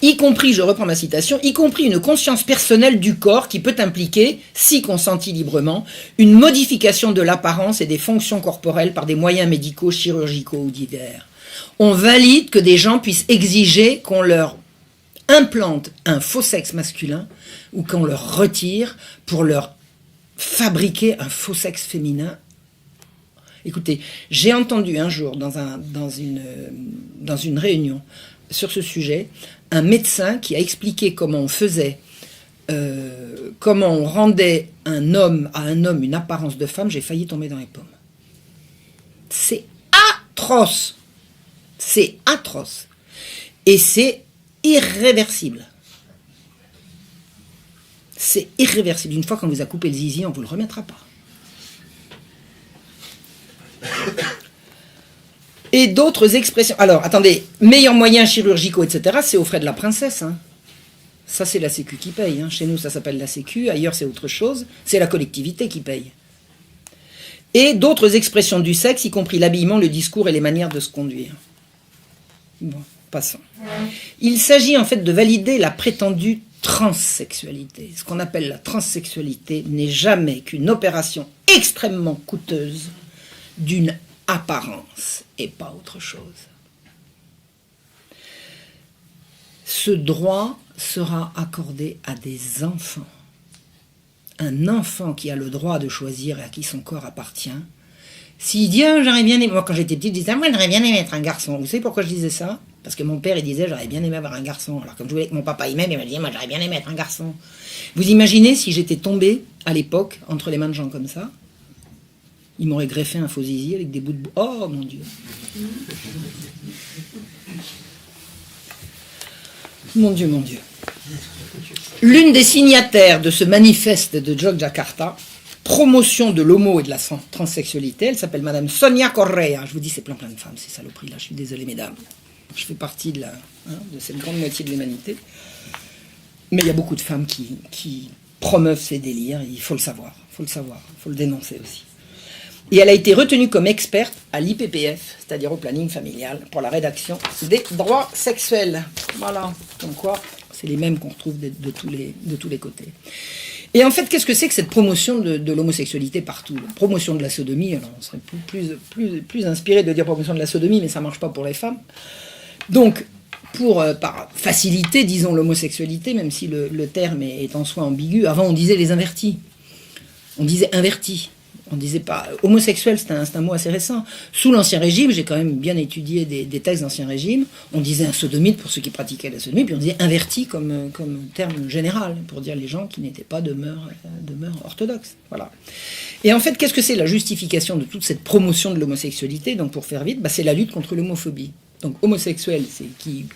Y compris, je reprends ma citation, y compris une conscience personnelle du corps qui peut impliquer, si consenti librement, une modification de l'apparence et des fonctions corporelles par des moyens médicaux, chirurgicaux ou divers. On valide que des gens puissent exiger qu'on leur implante un faux sexe masculin ou qu'on leur retire pour leur fabriquer un faux sexe féminin. Écoutez, j'ai entendu un jour dans une réunion sur ce sujet, un médecin qui a expliqué comment on faisait, comment on rendait à un homme une apparence de femme. J'ai failli tomber dans les pommes. C'est atroce. C'est atroce. Et c'est irréversible. C'est irréversible. Une fois qu'on vous a coupé le zizi, on ne vous le remettra pas. Et d'autres expressions. Alors, attendez, meilleurs moyens chirurgicaux, etc., c'est aux frais de la princesse. Hein. Ça, c'est la Sécu qui paye. Hein. Chez nous, ça s'appelle la Sécu. Ailleurs, c'est autre chose. C'est la collectivité qui paye. Et d'autres expressions du sexe, y compris l'habillement, le discours et les manières de se conduire. Bon, passons. Il s'agit en fait de valider la prétendue transsexualité. Ce qu'on appelle la transsexualité n'est jamais qu'une opération extrêmement coûteuse d'une apparence et pas autre chose. Ce droit sera accordé à des enfants. Un enfant qui a le droit de choisir et à qui son corps appartient, s'il dit « j'aurais bien aimé », moi quand j'étais petite, je disais « moi j'aurais bien aimé être un garçon ». Vous savez pourquoi je disais ça? Parce que mon père il disait « j'aurais bien aimé avoir un garçon ». Alors comme je voulais que mon papa il m'aime, il me disait « moi j'aurais bien aimé être un garçon ». Vous imaginez si j'étais tombée à l'époque entre les mains de gens comme ça? Ils m'auraient greffé un faux zizi avec des bouts de... Oh, mon Dieu. Mon Dieu, mon Dieu. L'une des signataires de ce manifeste de Jogjakarta, promotion de l'homo et de la transsexualité, elle s'appelle Madame Sonia Correa. Je vous dis, c'est plein de femmes, ces saloperies-là. Je suis désolé, mesdames. Je fais partie de cette grande moitié de l'humanité. Mais il y a beaucoup de femmes qui promeuvent ces délires. Il faut le savoir. Il faut le dénoncer aussi. Et elle a été retenue comme experte à l'IPPF, c'est-à-dire au planning familial, pour la rédaction des droits sexuels. Voilà, comme quoi, c'est les mêmes qu'on retrouve de tous les côtés. Et en fait, qu'est-ce que c'est que cette promotion de l'homosexualité partout? La promotion de la sodomie, alors on serait plus inspiré de dire promotion de la sodomie, mais ça ne marche pas pour les femmes. Donc, par facilité, disons l'homosexualité, même si le terme est en soi ambigu, avant on disait les invertis. On disait invertis. On disait pas homosexuel, c'est un mot assez récent. Sous l'Ancien Régime, j'ai quand même bien étudié des textes d'Ancien Régime. On disait un sodomite pour ceux qui pratiquaient la sodomie, puis on disait inverti comme terme général pour dire les gens qui n'étaient pas de mœurs orthodoxes. Voilà. Et en fait, qu'est-ce que c'est la justification de toute cette promotion de l'homosexualité? Donc, pour faire vite, c'est la lutte contre l'homophobie. Donc homosexuel, c'est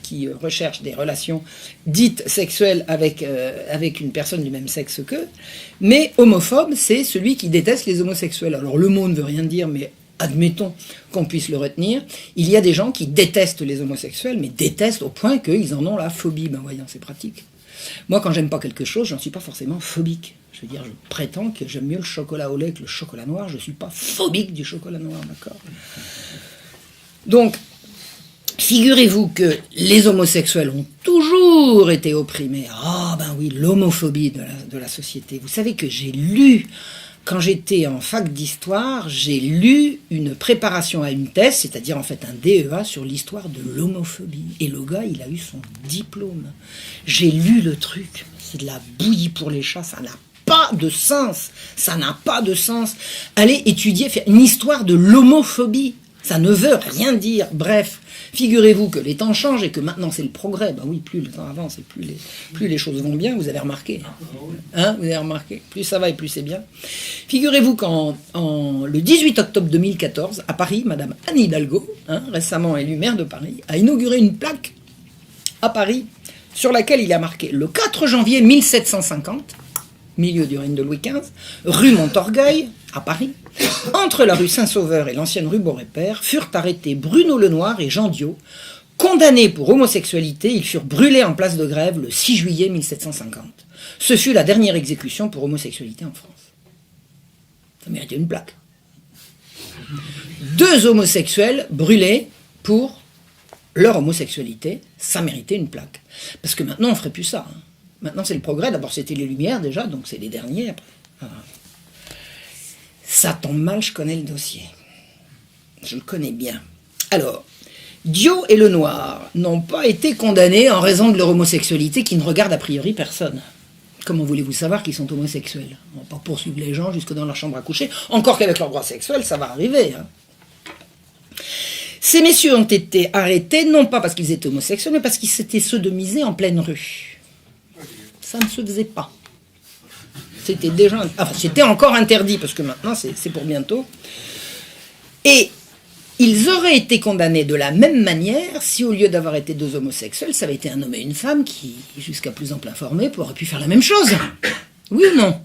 qui recherche des relations dites sexuelles avec une personne du même sexe qu'eux, mais homophobe, c'est celui qui déteste les homosexuels. Alors le mot ne veut rien dire, mais admettons qu'on puisse le retenir. Il y a des gens qui détestent les homosexuels, mais détestent au point qu'ils en ont la phobie. Ben voyons, c'est pratique. Moi, quand j'aime pas quelque chose, j'en suis pas forcément phobique. Je veux dire, je prétends que j'aime mieux le chocolat au lait que le chocolat noir. Je suis pas phobique du chocolat noir, d'accord? Donc, figurez-vous que les homosexuels ont toujours été opprimés. Ah ben oui, l'homophobie de la société. Vous savez que j'ai lu, quand j'étais en fac d'histoire, j'ai lu une préparation à une thèse, c'est-à-dire en fait un DEA sur l'histoire de l'homophobie. Et le gars, il a eu son diplôme. J'ai lu le truc. C'est de la bouillie pour les chats, ça n'a pas de sens. Ça n'a pas de sens. Allez étudier, faire une histoire de l'homophobie. Ça ne veut rien dire. Bref, figurez-vous que les temps changent et que maintenant c'est le progrès. Ben oui, plus le temps avance et plus les choses vont bien, vous avez remarqué. Hein, vous avez remarqué. Plus ça va et plus c'est bien. Figurez-vous le 18 octobre 2014, à Paris, Madame Anne Hidalgo, récemment élue maire de Paris, a inauguré une plaque à Paris sur laquelle il y a marqué le 4 janvier 1750, milieu du règne de Louis XV, rue Montorgueil, à Paris, entre la rue Saint-Sauveur et l'ancienne rue Beaurepaire, furent arrêtés Bruno Lenoir et Jean Diot, condamnés pour homosexualité. Ils furent brûlés en place de Grève le 6 juillet 1750. Ce fut la dernière exécution pour homosexualité en France. Ça méritait une plaque. 2 homosexuels brûlés pour leur homosexualité, ça méritait une plaque. Parce que maintenant, on ne ferait plus ça. Maintenant, c'est le progrès. D'abord, c'était les Lumières, déjà, donc c'est les derniers. Après. Ça tombe mal, je connais le dossier. Je le connais bien. Alors, Diot et Lenoir n'ont pas été condamnés en raison de leur homosexualité qui ne regarde a priori personne. Comment voulez-vous savoir qu'ils sont homosexuels? On ne va pas poursuivre les gens jusque dans leur chambre à coucher. Encore qu'avec leur droit sexuel, ça va arriver. Ces messieurs ont été arrêtés, non pas parce qu'ils étaient homosexuels, mais parce qu'ils s'étaient sodomisés en pleine rue. Ça ne se faisait pas. C'était déjà, enfin, c'était encore interdit, parce que maintenant, c'est pour bientôt. Et ils auraient été condamnés de la même manière si, au lieu d'avoir été 2 homosexuels, ça avait été un homme et une femme qui, jusqu'à plus ample informé, auraient pu faire la même chose. Oui ou non?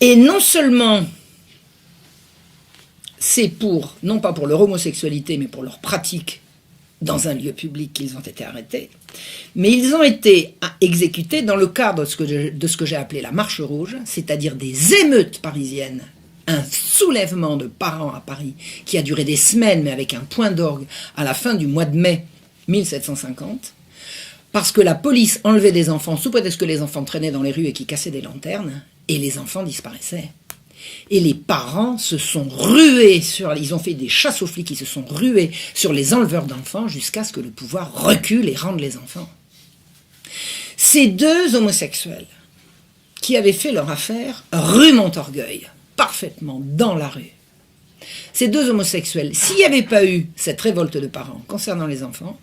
Et non seulement c'est non pas pour leur homosexualité, mais pour leur pratique dans un lieu public qu'ils ont été arrêtés, mais ils ont été exécutés dans le cadre de ce que j'ai appelé la marche rouge, c'est-à-dire des émeutes parisiennes, un soulèvement de parents à Paris qui a duré des semaines, mais avec un point d'orgue à la fin du mois de mai 1750, parce que la police enlevait des enfants sous prétexte que les enfants traînaient dans les rues et qui cassaient des lanternes, et les enfants disparaissaient. Et les parents se sont rués ils ont fait des chasses aux flics, ils se sont rués sur les enleveurs d'enfants jusqu'à ce que le pouvoir recule et rende les enfants. Ces 2 homosexuels qui avaient fait leur affaire rue Montorgueil, parfaitement dans la rue. Ces 2 homosexuels, s'il n'y avait pas eu cette révolte de parents concernant les enfants,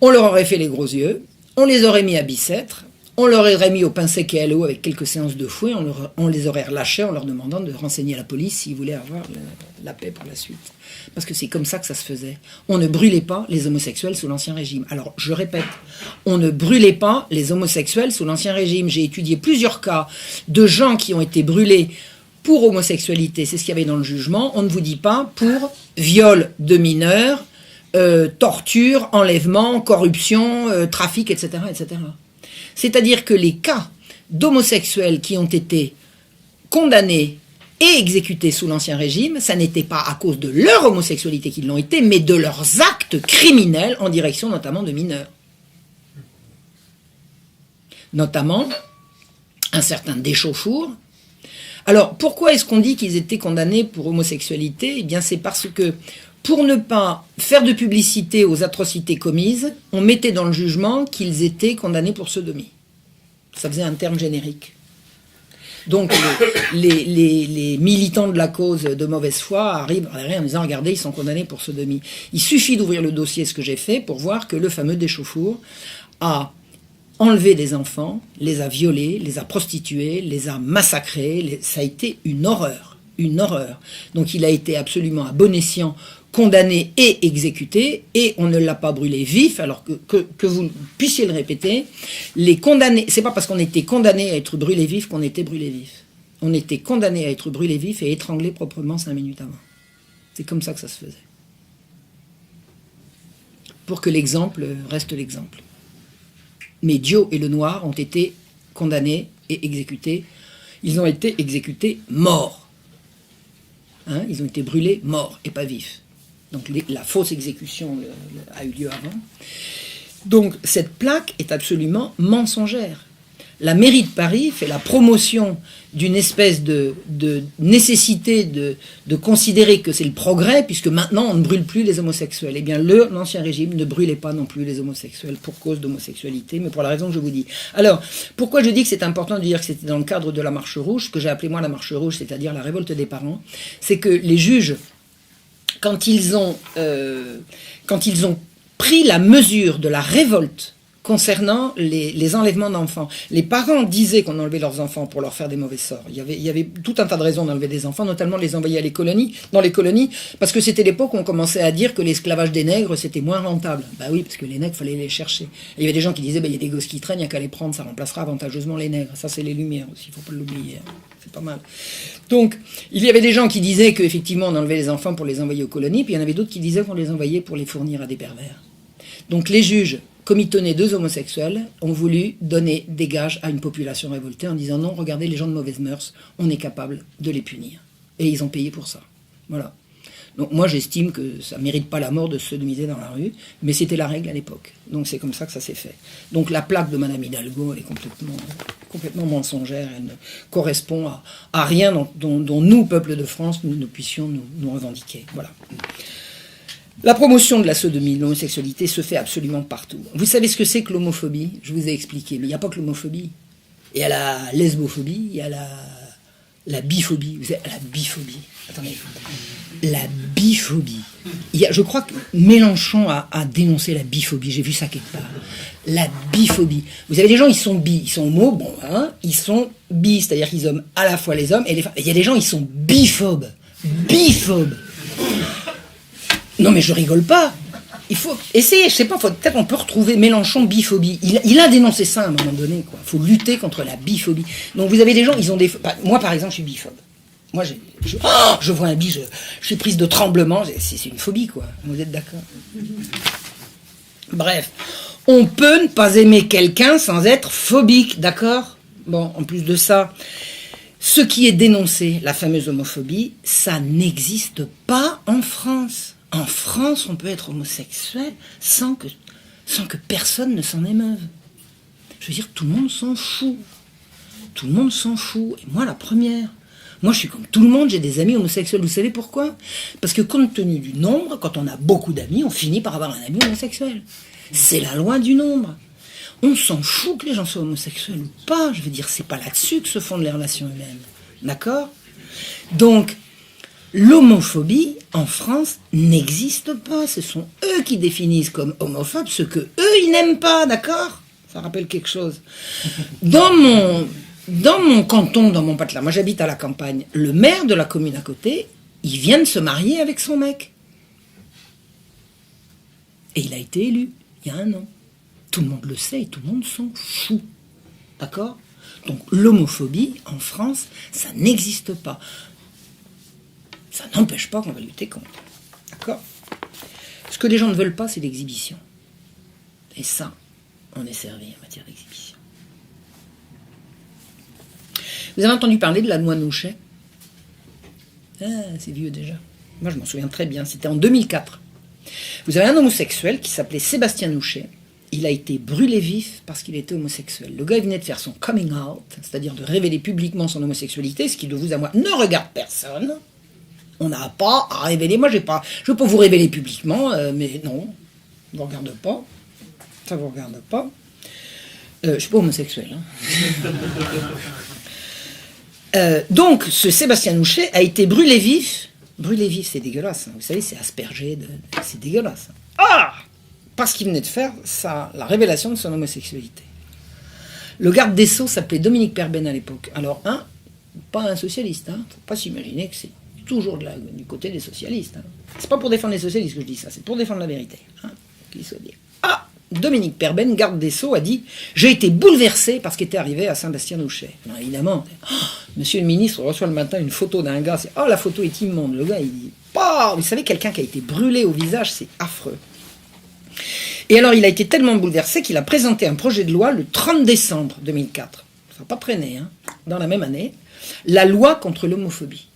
on leur aurait fait les gros yeux, on les aurait mis à Bicêtre, on leur aurait mis au pain sec et à l'eau avec quelques séances de fouet, on les aurait relâchés en leur demandant de renseigner la police s'ils voulaient avoir la paix par la suite. Parce que c'est comme ça que ça se faisait. On ne brûlait pas les homosexuels sous l'Ancien Régime. Alors, je répète, on ne brûlait pas les homosexuels sous l'Ancien Régime. J'ai étudié plusieurs cas de gens qui ont été brûlés pour homosexualité, c'est ce qu'il y avait dans le jugement. On ne vous dit pas pour viol de mineurs, torture, enlèvement, corruption, trafic, etc., etc. C'est-à-dire que les cas d'homosexuels qui ont été condamnés et exécutés sous l'Ancien Régime, ça n'était pas à cause de leur homosexualité qu'ils l'ont été, mais de leurs actes criminels en direction notamment de mineurs. Notamment un certain Deschauffour. Alors, pourquoi est-ce qu'on dit qu'ils étaient condamnés pour homosexualité? Eh bien, c'est parce que, pour ne pas faire de publicité aux atrocités commises, on mettait dans le jugement qu'ils étaient condamnés pour sodomie. Ça faisait un terme générique. Donc les militants de la cause de mauvaise foi arrivent derrière en disant « Regardez, ils sont condamnés pour sodomie ». Il suffit d'ouvrir le dossier, ce que j'ai fait, pour voir que le fameux Deschauffour a enlevé des enfants, les a violés, les a prostitués, les a massacrés. Ça a été une horreur, une horreur. Donc il a été absolument à bon escient condamné et exécuté, et on ne l'a pas brûlé vif, alors que vous puissiez le répéter, les condamnés, c'est pas parce qu'on était condamné à être brûlé vif qu'on était brûlé vif. On était condamné à être brûlé vif et étranglé proprement 5 minutes avant. C'est comme ça que ça se faisait. Pour que l'exemple reste l'exemple. Mais Dio et Lenoir ont été condamnés et exécutés. Ils ont été exécutés morts. Hein, ils ont été brûlés morts et pas vifs. Donc la fausse exécution a eu lieu avant. Donc cette plaque est absolument mensongère. La mairie de Paris fait la promotion d'une espèce de nécessité de considérer que c'est le progrès, puisque maintenant on ne brûle plus les homosexuels. Eh bien, l'ancien régime ne brûlait pas non plus les homosexuels pour cause d'homosexualité, mais pour la raison que je vous dis. Alors, pourquoi je dis que c'est important de dire que c'était dans le cadre de la Marche Rouge, ce que j'ai appelé moi la Marche Rouge, c'est-à-dire la révolte des parents, c'est que les juges, quand ils ont pris la mesure de la révolte concernant les enlèvements d'enfants. Les parents disaient qu'on enlevait leurs enfants pour leur faire des mauvais sorts. Il y avait tout un tas de raisons d'enlever des enfants, notamment les envoyer dans les colonies, parce que c'était l'époque où on commençait à dire que l'esclavage des nègres, c'était moins rentable. Bah oui, parce que les nègres, il fallait les chercher. Et il y avait des gens qui disaient, il y a des gosses qui traînent, il n'y a qu'à les prendre, ça remplacera avantageusement les nègres. Ça, c'est les Lumières aussi, il ne faut pas l'oublier. Hein. C'est pas mal. Donc, il y avait des gens qui disaient qu'effectivement, on enlevait les enfants pour les envoyer aux colonies, puis il y en avait d'autres qui disaient qu'on les envoyait pour les fournir à des pervers. Donc, les juges, comme ils tenaient deux homosexuels, ont voulu donner des gages à une population révoltée en disant non, regardez, les gens de mauvaise mœurs, on est capable de les punir. Et ils ont payé pour ça. Voilà. Donc moi j'estime que ça ne mérite pas la mort de se sodomiser dans la rue, mais c'était la règle à l'époque. Donc c'est comme ça que ça s'est fait. Donc la plaque de Madame Hidalgo, elle est complètement mensongère, elle ne correspond à rien dont nous, peuple de France, nous puissions nous revendiquer. Voilà. La promotion de la sodomie, de l'homosexualité se fait absolument partout. Vous savez ce que c'est que l'homophobie? Je vous ai expliqué, mais il n'y a pas que l'homophobie. Il y a la lesbophobie, il y a la biphobie. Vous savez, la biphobie. Attendez. La biphobie. Je crois que Mélenchon a dénoncé la biphobie, j'ai vu ça quelque part. La biphobie. Vous avez des gens, ils sont bi, ils sont homo, bon, hein, ils sont bi, c'est-à-dire qu'ils aiment à la fois les hommes et les femmes. Il y a des gens, ils sont biphobes. Biphobes. Non mais je rigole pas. Il faut essayer, je sais pas, peut-être on peut retrouver Mélenchon biphobie. Il a dénoncé ça à un moment donné, quoi. Il faut lutter contre la biphobie. Donc vous avez des gens, ils ont des... Moi par exemple, je suis biphobe. Moi je vois un bi, je suis prise de tremblement, c'est une phobie, quoi. Vous êtes d'accord? Bref, on peut ne pas aimer quelqu'un sans être phobique, d'accord? Bon, en plus de ça, ce qui est dénoncé, la fameuse homophobie, ça n'existe pas en France. En France, on peut être homosexuel sans que personne ne s'en émeuve. Je veux dire, tout le monde s'en fout. Tout le monde s'en fout. Et moi, la première. Moi, je suis comme tout le monde, j'ai des amis homosexuels. Vous savez pourquoi? Parce que compte tenu du nombre, quand on a beaucoup d'amis, on finit par avoir un ami homosexuel. C'est la loi du nombre. On s'en fout que les gens soient homosexuels ou pas. Je veux dire, c'est pas là-dessus que se fondent les relations humaines. D'accord? Donc, l'homophobie, en France, n'existe pas. Ce sont eux qui définissent comme homophobes ce que eux, ils n'aiment pas, d'accord? Ça rappelle quelque chose. Dans mon canton, dans mon patelin, moi j'habite à la campagne, le maire de la commune à côté, il vient de se marier avec son mec. Et il a été élu, il y a 1 an. Tout le monde le sait et tout le monde s'en fout. D'accord? Donc l'homophobie, en France, ça n'existe pas. Ça n'empêche pas qu'on va lutter contre. D'accord? Ce que les gens ne veulent pas, c'est l'exhibition. Et ça, on est servi en matière d'exhibition. Vous avez entendu parler de la loi Nouchet? Ah, c'est vieux déjà. Moi, je m'en souviens très bien. C'était en 2004. Vous avez un homosexuel qui s'appelait Sébastien Nouchet. Il a été brûlé vif parce qu'il était homosexuel. Le gars, il venait de faire son coming out, c'est-à-dire de révéler publiquement son homosexualité, ce qui, de vous à moi, ne regarde personne. On n'a pas à révéler. Moi, je veux pas vous révéler publiquement, mais non, ça ne vous regarde pas. Ça vous regarde pas. Je suis pas homosexuel. Hein. Donc, ce Sébastien Nouchet a été brûlé vif. Brûlé vif, c'est dégueulasse. Hein. Vous savez, c'est aspergé. C'est dégueulasse. Ah! Parce qu'il venait de faire la révélation de son homosexualité. Le garde des Sceaux s'appelait Dominique Perben à l'époque. Alors, pas un socialiste. Hein. Faut pas s'imaginer que c'est toujours du côté des socialistes. Hein. C'est pas pour défendre les socialistes que je dis ça, c'est pour défendre la vérité. Hein, qu'il soit dit. Dominique Perben, garde des Sceaux, a dit « J'ai été bouleversé par ce qui était arrivé à Sébastien-Nouchet. » Évidemment, monsieur le ministre reçoit le matin une photo d'un gars, la photo est immonde. Le gars, il dit « Vous savez, quelqu'un qui a été brûlé au visage, c'est affreux. » Et alors, il a été tellement bouleversé qu'il a présenté un projet de loi le 30 décembre 2004. Ça n'a pas traîné, hein, dans la même année. La loi contre l'homophobie.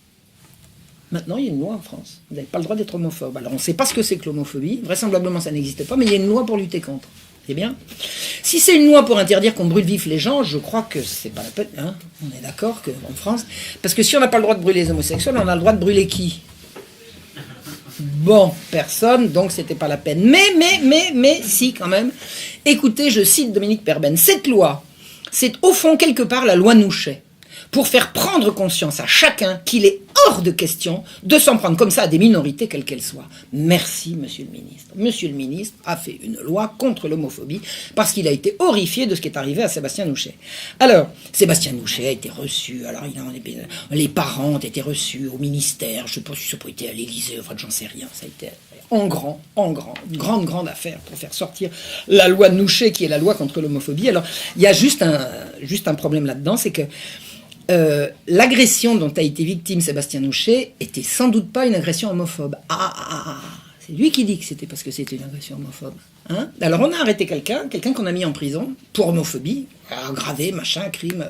Maintenant, il y a une loi en France. Vous n'avez pas le droit d'être homophobe. Alors, on ne sait pas ce que c'est que l'homophobie. Vraisemblablement, ça n'existe pas, mais il y a une loi pour lutter contre. C'est bien. Si c'est une loi pour interdire qu'on brûle vif les gens, je crois que c'est pas la peine. Hein, on est d'accord qu'en France... Parce que si on n'a pas le droit de brûler les homosexuels, on a le droit de brûler qui? Bon, personne, donc c'était pas la peine. Mais, si, quand même. Écoutez, je cite Dominique Perben. Cette loi, c'est au fond, quelque part, la loi Nouchet. Pour faire prendre conscience à chacun qu'il est hors de question de s'en prendre comme ça à des minorités, quelles qu'elles soient. Merci, monsieur le ministre. Monsieur le ministre a fait une loi contre l'homophobie parce qu'il a été horrifié de ce qui est arrivé à Sébastien Nouchet. Alors, Sébastien Nouchet a été reçu, alors les parents ont été reçus au ministère, je ne sais pas si ça a été à l'Élysée, enfin, j'en sais rien, ça a été une grande affaire pour faire sortir la loi Nouchet qui est la loi contre l'homophobie. Alors, il y a juste un problème là-dedans, c'est que l'agression dont a été victime Sébastien Nouchet était sans doute pas une agression homophobe. C'est lui qui dit que c'était parce que c'était une agression homophobe. Hein? Alors on a arrêté quelqu'un qu'on a mis en prison pour homophobie, aggravé, machin, crime.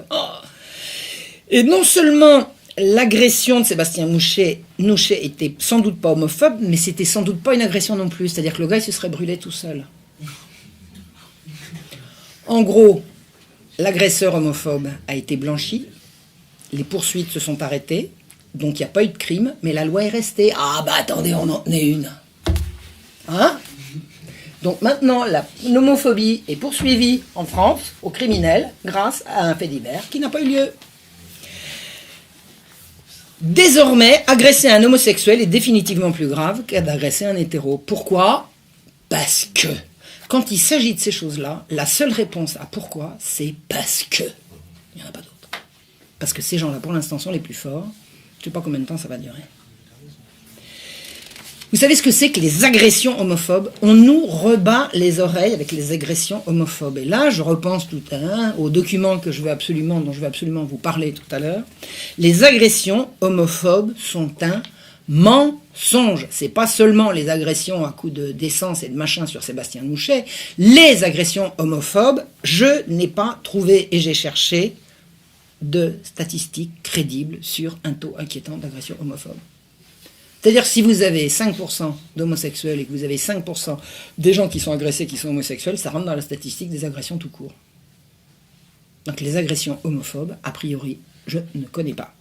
Et non seulement l'agression de Sébastien Nouchet était sans doute pas homophobe, mais c'était sans doute pas une agression non plus. C'est-à-dire que le gars il se serait brûlé tout seul. En gros, l'agresseur homophobe a été blanchi. Les poursuites se sont arrêtées, donc il n'y a pas eu de crime, mais la loi est restée. Ah bah attendez, on en est une. Hein? Donc maintenant, l'homophobie est poursuivie en France, au criminel, grâce à un fait divers qui n'a pas eu lieu. Désormais, agresser un homosexuel est définitivement plus grave que d'agresser un hétéro. Pourquoi? Parce que, quand il s'agit de ces choses-là, la seule réponse à pourquoi, c'est parce que. Il n'y en a pas d'autre. Parce que ces gens-là, pour l'instant, sont les plus forts. Je ne sais pas combien de temps ça va durer. Vous savez ce que c'est que les agressions homophobes? On nous rebat les oreilles avec les agressions homophobes. Et là, je repense tout à l'heure au document dont je vais absolument vous parler tout à l'heure. Les agressions homophobes sont un mensonge. C'est pas seulement les agressions à coups d'essence et de machin sur Sébastien Nouchet. Les agressions homophobes, je n'ai pas trouvé et j'ai cherché de statistiques crédibles sur un taux inquiétant d'agression homophobe. C'est-à-dire si vous avez 5% d'homosexuels et que vous avez 5% des gens qui sont agressés qui sont homosexuels, ça rentre dans la statistique des agressions tout court. Donc les agressions homophobes, a priori, je ne connais pas.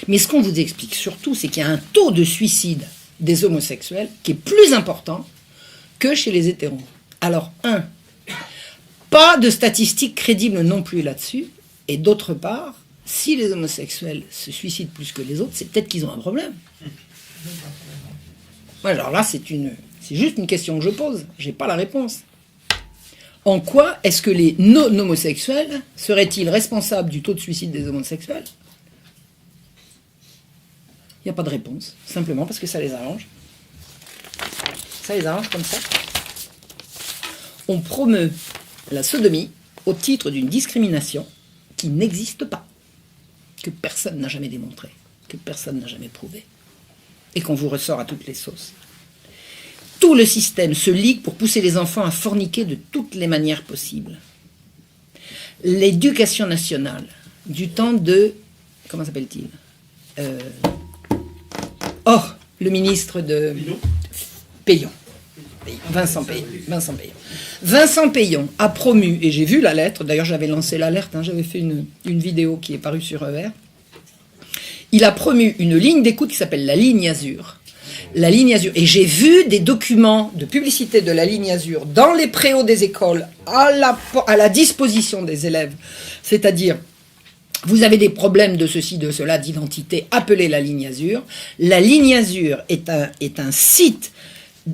Mais ce qu'on vous explique surtout, c'est qu'il y a un taux de suicide des homosexuels qui est plus important que chez les hétéros. Alors, pas de statistiques crédibles non plus là-dessus. Et d'autre part, si les homosexuels se suicident plus que les autres, c'est peut-être qu'ils ont un problème. Alors là, c'est juste une question que je pose. Je n'ai pas la réponse. En quoi est-ce que les non-homosexuels seraient-ils responsables du taux de suicide des homosexuels? Il n'y a pas de réponse. Simplement parce que ça les arrange. Ça les arrange comme ça. On promeut la sodomie au titre d'une discrimination qui n'existe pas, que personne n'a jamais démontré, que personne n'a jamais prouvé, et qu'on vous ressort à toutes les sauces. Tout le système se ligue pour pousser les enfants à forniquer de toutes les manières possibles. L'éducation nationale, du temps de... Comment s'appelle-t-il le ministre de... Payon. Vincent Payon a promu, et j'ai vu la lettre, d'ailleurs j'avais lancé l'alerte, j'avais fait une vidéo qui est parue sur ER. Il a promu une ligne d'écoute qui s'appelle la ligne Azur. La ligne Azur. Et j'ai vu des documents de publicité de la ligne Azur dans les préaux des écoles à la disposition des élèves. C'est-à-dire, vous avez des problèmes de ceci, de cela, d'identité, appelez la ligne Azur. La ligne Azur est un site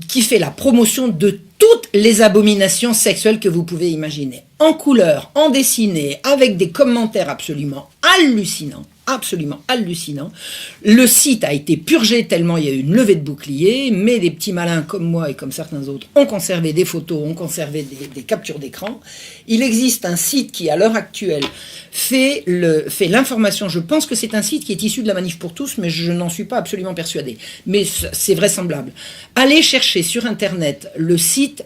qui fait la promotion de toutes les abominations sexuelles que vous pouvez imaginer. En couleur, en dessiné, avec des commentaires absolument hallucinants. Le site a été purgé tellement il y a eu une levée de boucliers, mais des petits malins comme moi et comme certains autres ont conservé des photos, ont conservé des captures d'écran. Il existe un site qui, à l'heure actuelle, fait l'information. Je pense que c'est un site qui est issu de la Manif pour tous, mais je n'en suis pas absolument persuadé. Mais c'est vraisemblable. Allez chercher sur Internet le site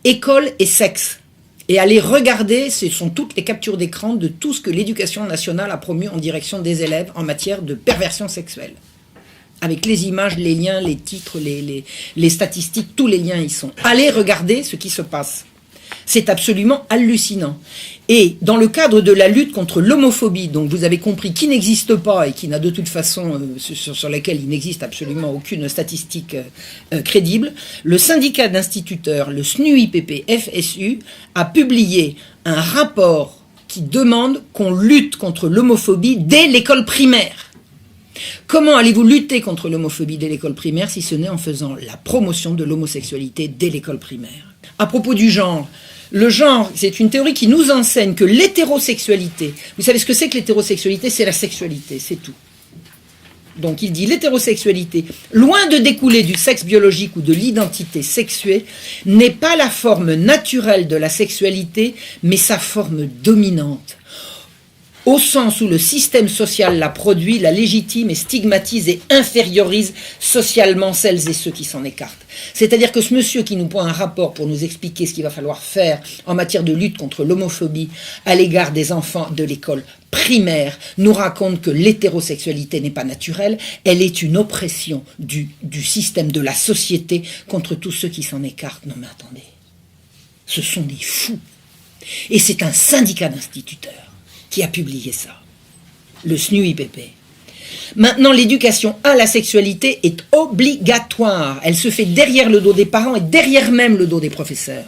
école et sexe. Et allez regarder, ce sont toutes les captures d'écran de tout ce que l'éducation nationale a promu en direction des élèves en matière de perversion sexuelle. Avec les images, les liens, les titres, les statistiques, tous les liens y sont. Allez regarder ce qui se passe. C'est absolument hallucinant. Et dans le cadre de la lutte contre l'homophobie, donc vous avez compris, qui n'existe pas et qui n'a de toute façon, sur laquelle il n'existe absolument aucune statistique crédible, le syndicat d'instituteurs, le SNUIPP-FSU, a publié un rapport qui demande qu'on lutte contre l'homophobie dès l'école primaire. Comment allez-vous lutter contre l'homophobie dès l'école primaire si ce n'est en faisant la promotion de l'homosexualité dès l'école primaire? À propos du genre, le genre, c'est une théorie qui nous enseigne que l'hétérosexualité, vous savez ce que c'est que l'hétérosexualité? C'est la sexualité, c'est tout. Donc il dit l'hétérosexualité, loin de découler du sexe biologique ou de l'identité sexuée, n'est pas la forme naturelle de la sexualité, mais sa forme dominante. Au sens où le système social la produit, la légitime et stigmatise et infériorise socialement celles et ceux qui s'en écartent. C'est-à-dire que ce monsieur qui nous prend un rapport pour nous expliquer ce qu'il va falloir faire en matière de lutte contre l'homophobie à l'égard des enfants de l'école primaire nous raconte que l'hétérosexualité n'est pas naturelle, elle est une oppression du système, de la société contre tous ceux qui s'en écartent. Non mais attendez, ce sont des fous. Et c'est un syndicat d'instituteurs qui a publié ça, le SNUIPP. Maintenant, l'éducation à la sexualité est obligatoire. Elle se fait derrière le dos des parents et derrière même le dos des professeurs.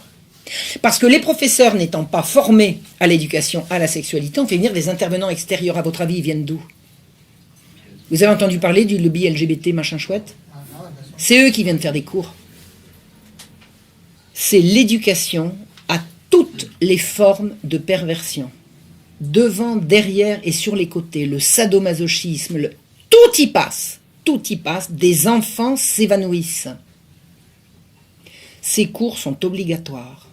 Parce que les professeurs n'étant pas formés à l'éducation à la sexualité, on fait venir des intervenants extérieurs. À votre avis, ils viennent d'où? Vous avez entendu parler du lobby LGBT machin chouette? C'est eux qui viennent faire des cours. C'est l'éducation à toutes les formes de perversion. Devant, derrière et sur les côtés, le sadomasochisme, tout y passe, des enfants s'évanouissent. Ces cours sont obligatoires.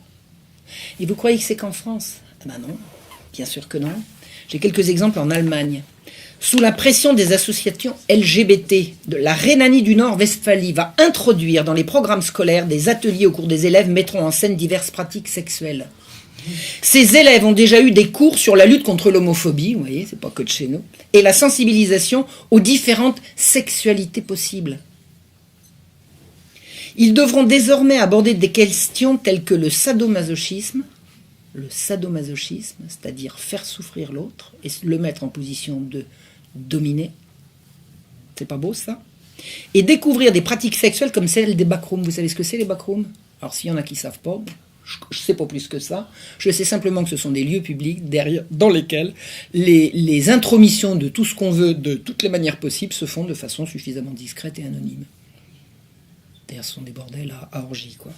Et vous croyez que c'est qu'en France? Ben non, bien sûr que non. J'ai quelques exemples en Allemagne. Sous la pression des associations LGBT, la Rhénanie du Nord-Westphalie va introduire dans les programmes scolaires des ateliers au cours des élèves mettront en scène diverses pratiques sexuelles. Ces élèves ont déjà eu des cours sur la lutte contre l'homophobie, vous voyez, c'est pas que de chez nous, et la sensibilisation aux différentes sexualités possibles. Ils devront désormais aborder des questions telles que le sadomasochisme, c'est-à-dire faire souffrir l'autre et le mettre en position de dominer. C'est pas beau ça? Et découvrir des pratiques sexuelles comme celles des backrooms. Vous savez ce que c'est les backrooms? Alors s'il y en a qui savent pas, je ne sais pas plus que ça. Je sais simplement que ce sont des lieux publics dans lesquels les intromissions de tout ce qu'on veut, de toutes les manières possibles, se font de façon suffisamment discrète et anonyme. D'ailleurs, ce sont des bordels à orgie, quoi.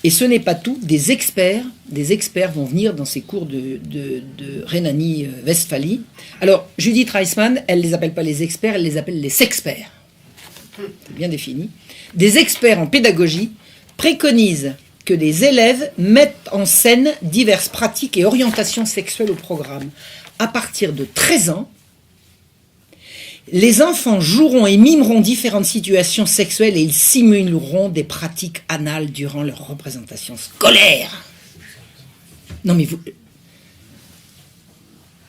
Et ce n'est pas tout. Des experts vont venir dans ces cours de Rhénanie-Westphalie. Alors, Judith Reisman, elle ne les appelle pas les experts, elle les appelle les sexperts. C'est bien défini. Des experts en pédagogie préconisent que des élèves mettent en scène diverses pratiques et orientations sexuelles au programme. À partir de 13 ans, les enfants joueront et mimeront différentes situations sexuelles et ils simuleront des pratiques anales durant leur représentation scolaire. Non mais vous...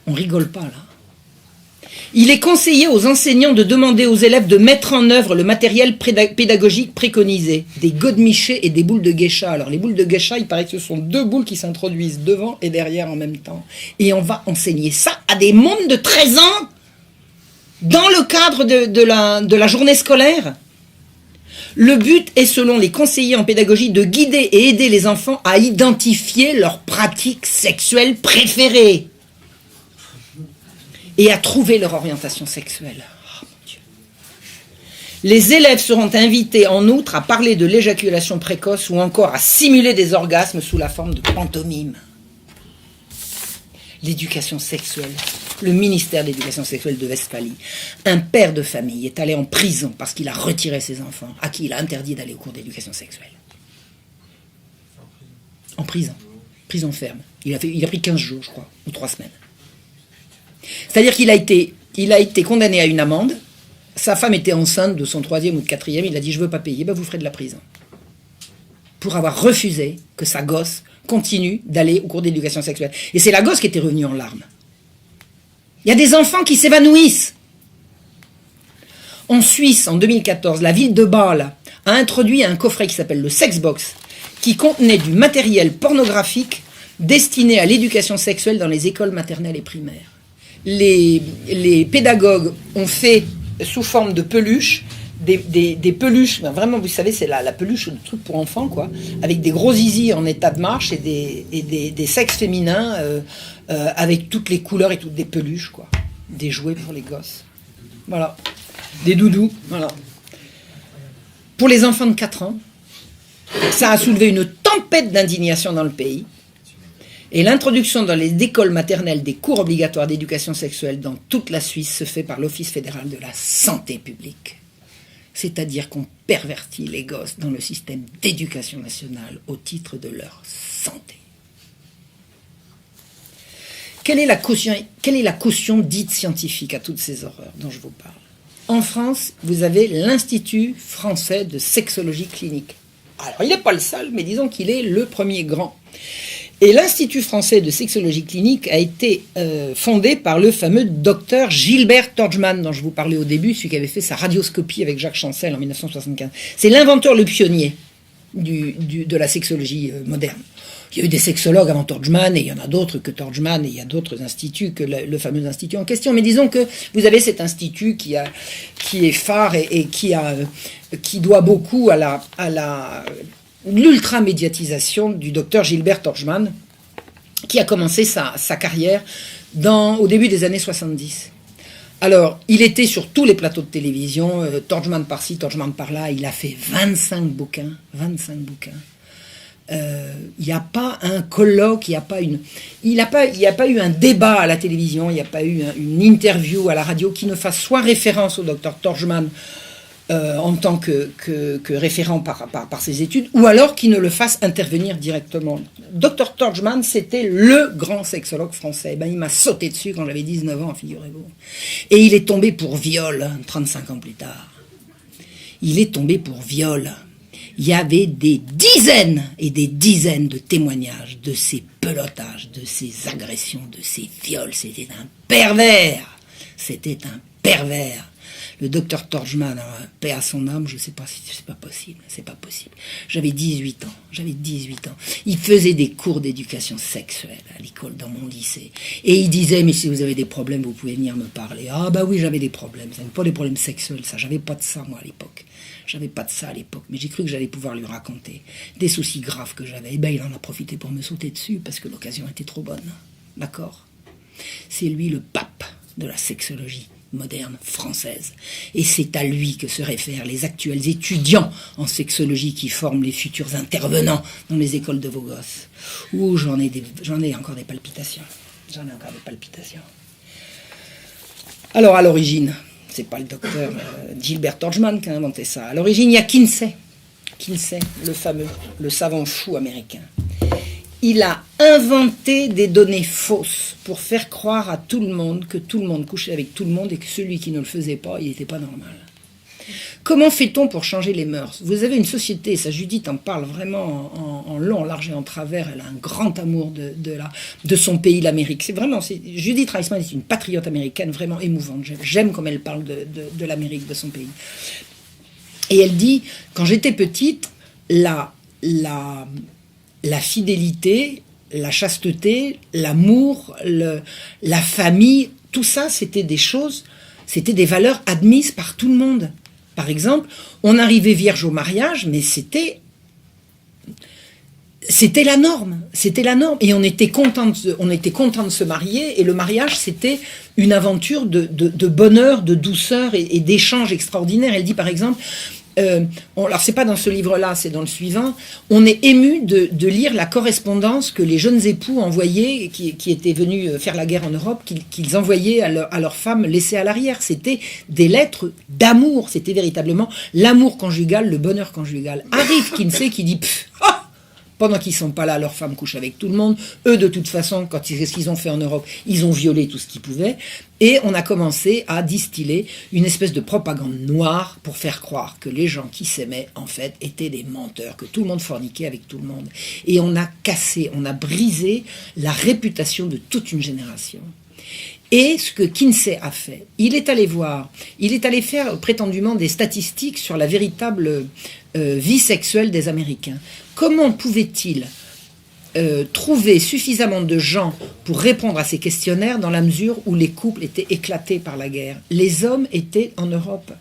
On rigole pas là. Il est conseillé aux enseignants de demander aux élèves de mettre en œuvre le matériel pédagogique préconisé, des godemichés et des boules de geisha. Alors les boules de geisha, il paraît que ce sont 2 boules qui s'introduisent devant et derrière en même temps. Et on va enseigner ça à des mômes de 13 ans dans le cadre de la journée scolaire. Le but est, selon les conseillers en pédagogie, de guider et aider les enfants à identifier leurs pratiques sexuelles préférées et à trouver leur orientation sexuelle. Oh, mon Dieu. Les élèves seront invités en outre à parler de l'éjaculation précoce ou encore à simuler des orgasmes sous la forme de pantomime. L'éducation sexuelle, le ministère de l'éducation sexuelle de Westphalie. Un père de famille est allé en prison parce qu'il a retiré ses enfants, à qui il a interdit d'aller au cours d'éducation sexuelle. En prison. Prison ferme. Il a pris 15 jours, je crois, ou 3 semaines. C'est-à-dire qu'il a été condamné à une amende. Sa femme était enceinte de son 3e ou de 4e. Il a dit, je ne veux pas payer, ben vous ferez de la prison. pour avoir refusé que sa gosse continue d'aller au cours d'éducation sexuelle. Et c'est la gosse qui était revenue en larmes. Il y a des enfants qui s'évanouissent. En Suisse, en 2014, la ville de Bâle a introduit un coffret qui s'appelle le Sexbox, qui contenait du matériel pornographique destiné à l'éducation sexuelle dans les écoles maternelles et primaires. Les pédagogues ont fait, sous forme de peluches, des peluches, ben vraiment, vous savez, c'est la peluche, le truc pour enfants, quoi, avec des gros zizi en état de marche et des sexes féminins avec toutes les couleurs et toutes des peluches, quoi. Des jouets pour les gosses. Voilà. Des doudous, voilà. Pour les enfants de 4 ans, ça a soulevé une tempête d'indignation dans le pays. Et l'introduction dans les écoles maternelles des cours obligatoires d'éducation sexuelle dans toute la Suisse se fait par l'Office fédéral de la santé publique. C'est-à-dire qu'on pervertit les gosses dans le système d'éducation nationale au titre de leur santé. Quelle est la caution dite scientifique à toutes ces horreurs dont je vous parle ? En France, vous avez l'Institut français de sexologie clinique. Alors, il n'est pas le seul, mais disons qu'il est le premier grand. Et l'Institut français de sexologie clinique a été fondé par le fameux docteur Gilbert Torgmann, dont je vous parlais au début, celui qui avait fait sa radioscopie avec Jacques Chancel en 1975. C'est l'inventeur, le pionnier de la sexologie moderne. Il y a eu des sexologues avant Torgmann, et il y en a d'autres que Torgmann, et il y a d'autres instituts que le fameux institut en question. Mais disons que vous avez cet institut qui est phare et qui doit beaucoup à l'ultra-médiatisation du docteur Gilbert Torgmann, qui a commencé sa carrière au début des années 70. Alors, il était sur tous les plateaux de télévision, Torgmann par-ci, Torgmann par-là, il a fait 25 bouquins. Il n'y a pas un colloque, il n'y a pas eu un débat à la télévision, il n'y a pas eu une interview à la radio qui ne fasse soit référence au docteur Torgmann en tant que référent par ses études, ou alors qui ne le fasse intervenir directement. Dr Torgmann, c'était le grand sexologue français. Ben, il m'a sauté dessus quand j'avais 19 ans, figurez-vous. Et il est tombé pour viol, 35 ans plus tard. Il est tombé pour viol. Il y avait des dizaines et des dizaines de témoignages de ces pelotages, de ces agressions, de ces viols. C'était un pervers. C'était un pervers. Le docteur Torgmann, paix à son âme, je sais pas si c'est pas possible. J'avais 18 ans. Il faisait des cours d'éducation sexuelle à l'école, dans mon lycée. Et il disait, mais si vous avez des problèmes, vous pouvez venir me parler. Ah bah oui, j'avais des problèmes. Ça n'est pas des problèmes sexuels, ça. J'avais pas de ça, moi, à l'époque. Mais j'ai cru que j'allais pouvoir lui raconter des soucis graves que j'avais. Et ben, il en a profité pour me sauter dessus, parce que l'occasion était trop bonne. D'accord ? C'est lui le pape de la sexologie moderne française. Et c'est à lui que se réfèrent les actuels étudiants en sexologie qui forment les futurs intervenants dans les écoles de vos gosses. Ouh, j'en ai encore des palpitations. Alors, à l'origine, c'est pas le docteur Gilbert Torgmann qui a inventé ça. À l'origine, il y a Kinsey, le savant fou américain. Il a inventé des données fausses pour faire croire à tout le monde que tout le monde couchait avec tout le monde et que celui qui ne le faisait pas, il n'était pas normal. Comment fait-on pour changer les mœurs ? Vous avez une société, ça Judith en parle vraiment en long, en large et en travers, elle a un grand amour de son pays, l'Amérique. Judith Reisman est une patriote américaine vraiment émouvante. J'aime comme elle parle de l'Amérique, de son pays. Et elle dit, quand j'étais petite, la fidélité, la chasteté, l'amour, la famille, tout ça, c'était des valeurs admises par tout le monde. Par exemple, on arrivait vierge au mariage, mais c'était la norme. Et on était content de se marier, et le mariage, c'était une aventure de bonheur, de douceur et d'échanges extraordinaires. Elle dit, par exemple, alors c'est pas dans ce livre-là, c'est dans le suivant, on est ému de lire la correspondance que les jeunes époux envoyaient, qui étaient venus faire la guerre en Europe, qu'ils envoyaient à leurs femmes laissées à l'arrière. C'était des lettres d'amour, c'était véritablement l'amour conjugal, le bonheur conjugal. Arrive Kinsey qui dit Pendant qu'ils sont pas là, leurs femmes couchent avec tout le monde. Eux, de toute façon, qu'est-ce qu'ils ont fait en Europe? Ils ont violé tout ce qu'ils pouvaient. Et on a commencé à distiller une espèce de propagande noire pour faire croire que les gens qui s'aimaient, en fait, étaient des menteurs, que tout le monde forniquait avec tout le monde. Et on a cassé, on a brisé la réputation de toute une génération. Et ce que Kinsey a fait, il est allé faire prétendument des statistiques sur la véritable vie sexuelle des Américains. Comment pouvait-il trouver suffisamment de gens pour répondre à ces questionnaires dans la mesure où les couples étaient éclatés par la guerre? Les hommes étaient en Europe.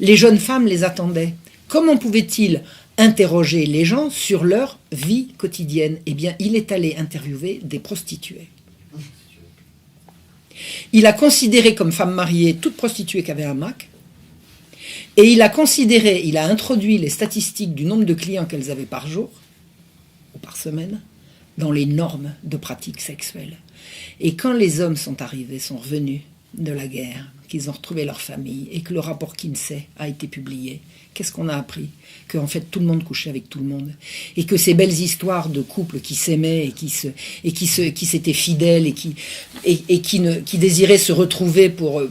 Les jeunes femmes les attendaient. Comment pouvait-il interroger les gens sur leur vie quotidienne? Eh bien, il est allé interviewer des prostituées. Il a considéré comme femme mariée toute prostituée qui avait un Mac. Et il a introduit les statistiques du nombre de clients qu'elles avaient par jour ou par semaine dans les normes de pratiques sexuelles. Et quand les hommes sont revenus de la guerre, qu'ils ont retrouvé leur famille et que le rapport Kinsey a été publié, qu'est-ce qu'on a appris? Qu'en fait tout le monde couchait avec tout le monde. Et que ces belles histoires de couples qui s'aimaient et qui s'étaient fidèles et qui désiraient se retrouver pour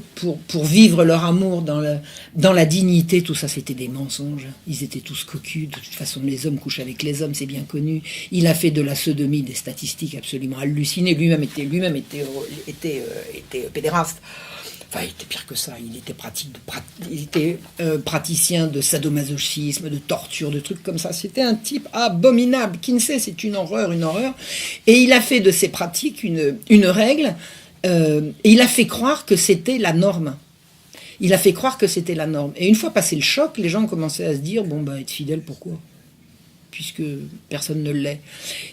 vivre leur amour dans la dignité, tout ça c'était des mensonges. Ils étaient tous cocus. De toute façon, les hommes couchent avec les hommes, c'est bien connu. Il a fait de la sodomie des statistiques absolument hallucinées. Lui-même était pédéraste. Enfin, il était pire que ça. Il était praticien de sadomasochisme, de torture, de trucs comme ça. C'était un type abominable. Kinsey, c'est une horreur. Et il a fait de ces pratiques une règle. Et il a fait croire que c'était la norme. Et une fois passé le choc, les gens ont commencé à se dire, être fidèle, pourquoi? Puisque personne ne l'est.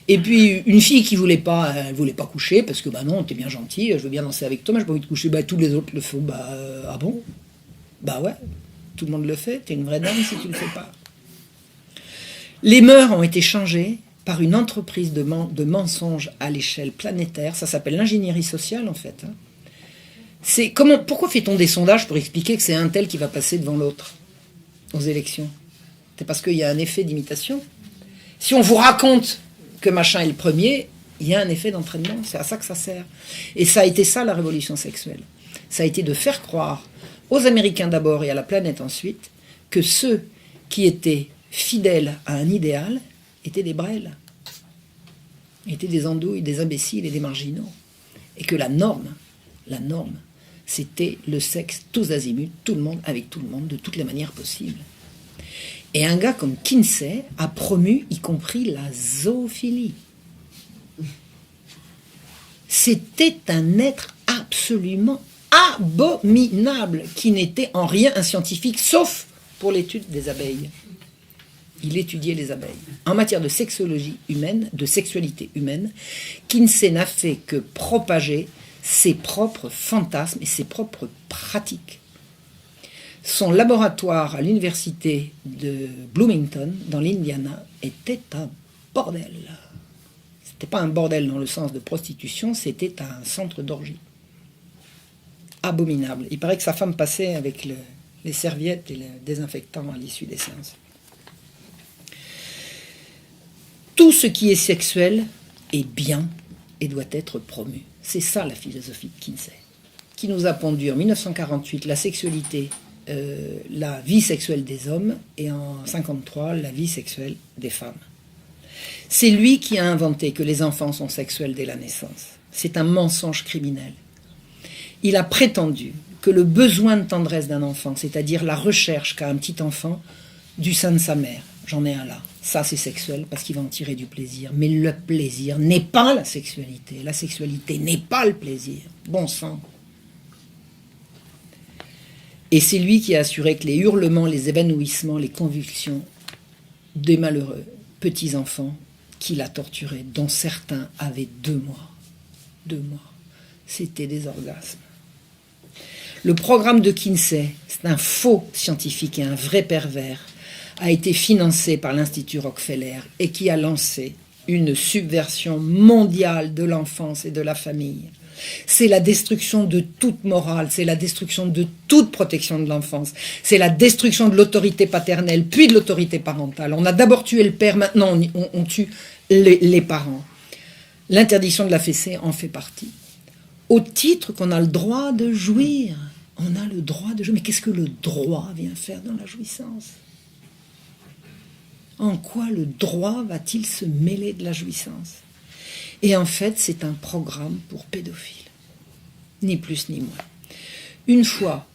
Et puis, une fille qui voulait pas coucher, parce que, non, t'es bien gentil, je veux bien danser avec toi, mais j'ai pas envie de coucher. Tous les autres le font. Ah bon? Ouais, tout le monde le fait, t'es une vraie dame si tu le fais pas. Les mœurs ont été changées par une entreprise de mensonges à l'échelle planétaire. Ça s'appelle l'ingénierie sociale, en fait. Pourquoi fait-on des sondages pour expliquer que c'est un tel qui va passer devant l'autre aux élections? C'est parce qu'il y a un effet d'imitation. Si on vous raconte que machin est le premier, il y a un effet d'entraînement. C'est à ça que ça sert. Et ça a été ça, la révolution sexuelle. Ça a été de faire croire aux Américains d'abord et à la planète ensuite que ceux qui étaient fidèles à un idéal étaient des brêles, étaient des andouilles, des imbéciles et des marginaux. Et que la norme, c'était le sexe tous azimuts, tout le monde avec tout le monde, de toutes les manières possibles. Et un gars comme Kinsey a promu, y compris la zoophilie. C'était un être absolument abominable, qui n'était en rien un scientifique, sauf pour l'étude des abeilles. Il étudiait les abeilles. En matière de sexologie humaine, de sexualité humaine, Kinsey n'a fait que propager ses propres fantasmes et ses propres pratiques. Son laboratoire à l'université de Bloomington, dans l'Indiana, était un bordel. C'était pas un bordel dans le sens de prostitution, c'était un centre d'orgie. Abominable. Il paraît que sa femme passait avec les serviettes et le désinfectant à l'issue des séances. Tout ce qui est sexuel est bien et doit être promu. C'est ça la philosophie de Kinsey, qui nous a pondu en 1948 la sexualité, la vie sexuelle des hommes, et en 1953 la vie sexuelle des femmes. C'est lui qui a inventé que les enfants sont sexuels dès la naissance. C'est un mensonge criminel. Il a prétendu que le besoin de tendresse d'un enfant, c'est-à-dire la recherche qu'a un petit enfant du sein de sa mère, j'en ai un là, ça c'est sexuel parce qu'il va en tirer du plaisir. Mais le plaisir n'est pas la sexualité. La sexualité n'est pas le plaisir. Bon sang. Et c'est lui qui a assuré que les hurlements, les évanouissements, les convulsions des malheureux petits-enfants qu'il a torturés, dont certains avaient 2 mois, c'était des orgasmes. Le programme de Kinsey, c'est un faux scientifique et un vrai pervers, a été financé par l'Institut Rockefeller et qui a lancé une subversion mondiale de l'enfance et de la famille. C'est la destruction de toute morale, c'est la destruction de toute protection de l'enfance, c'est la destruction de l'autorité paternelle, puis de l'autorité parentale. On a d'abord tué le père, maintenant on tue les parents. L'interdiction de la fessée en fait partie. Au titre qu'on a le droit de jouir. On a le droit de jouir. Mais qu'est-ce que le droit vient faire dans la jouissance ? En quoi le droit va-t-il se mêler de la jouissance ? Et en fait, c'est un programme pour pédophiles. Ni plus ni moins. Une fois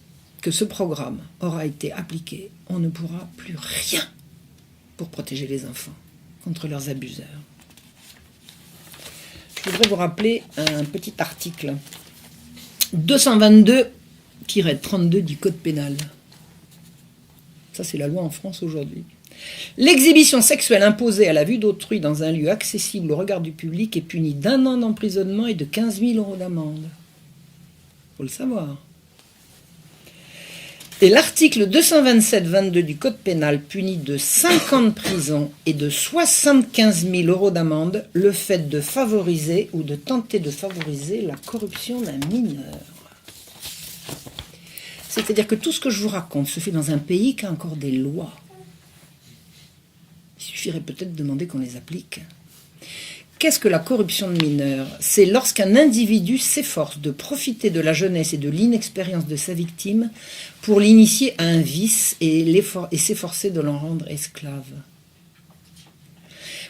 que ce programme aura été appliqué, on ne pourra plus rien pour protéger les enfants contre leurs abuseurs. Je voudrais vous rappeler un petit article. 222-32 du Code pénal. Ça, c'est la loi en France aujourd'hui. L'exhibition sexuelle imposée à la vue d'autrui dans un lieu accessible au regard du public est punie d'1 an d'emprisonnement et de 15 000 € d'amende. Faut le savoir. Et l'article 227-22 du Code pénal punit de 5 ans de prison et de 75 000 € d'amende le fait de favoriser ou de tenter de favoriser la corruption d'un mineur. C'est-à-dire que tout ce que je vous raconte se fait dans un pays qui a encore des lois. Il suffirait peut-être de demander qu'on les applique. Qu'est-ce que la corruption de mineurs ? C'est lorsqu'un individu s'efforce de profiter de la jeunesse et de l'inexpérience de sa victime pour l'initier à un vice et s'efforcer de l'en rendre esclave.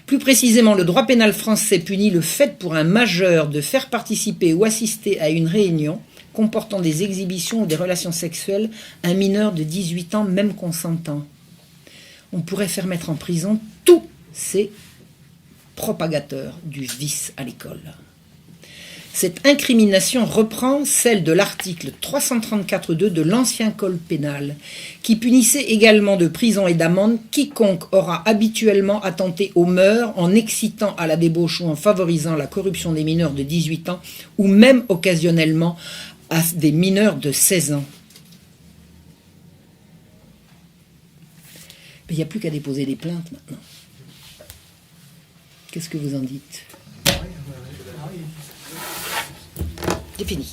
Plus précisément, le droit pénal français punit le fait pour un majeur de faire participer ou assister à une réunion comportant des exhibitions ou des relations sexuelles un mineur de 18 ans, même consentant. On pourrait faire mettre en prison tous ces propagateurs du vice à l'école. Cette incrimination reprend celle de l'article 334.2 de l'ancien code pénal, qui punissait également de prison et d'amende quiconque aura habituellement attenté aux mœurs en excitant à la débauche ou en favorisant la corruption des mineurs de 18 ans ou même occasionnellement à des mineurs de 16 ans. Mais il n'y a plus qu'à déposer des plaintes maintenant. Qu'est-ce que vous en dites ? C'est fini.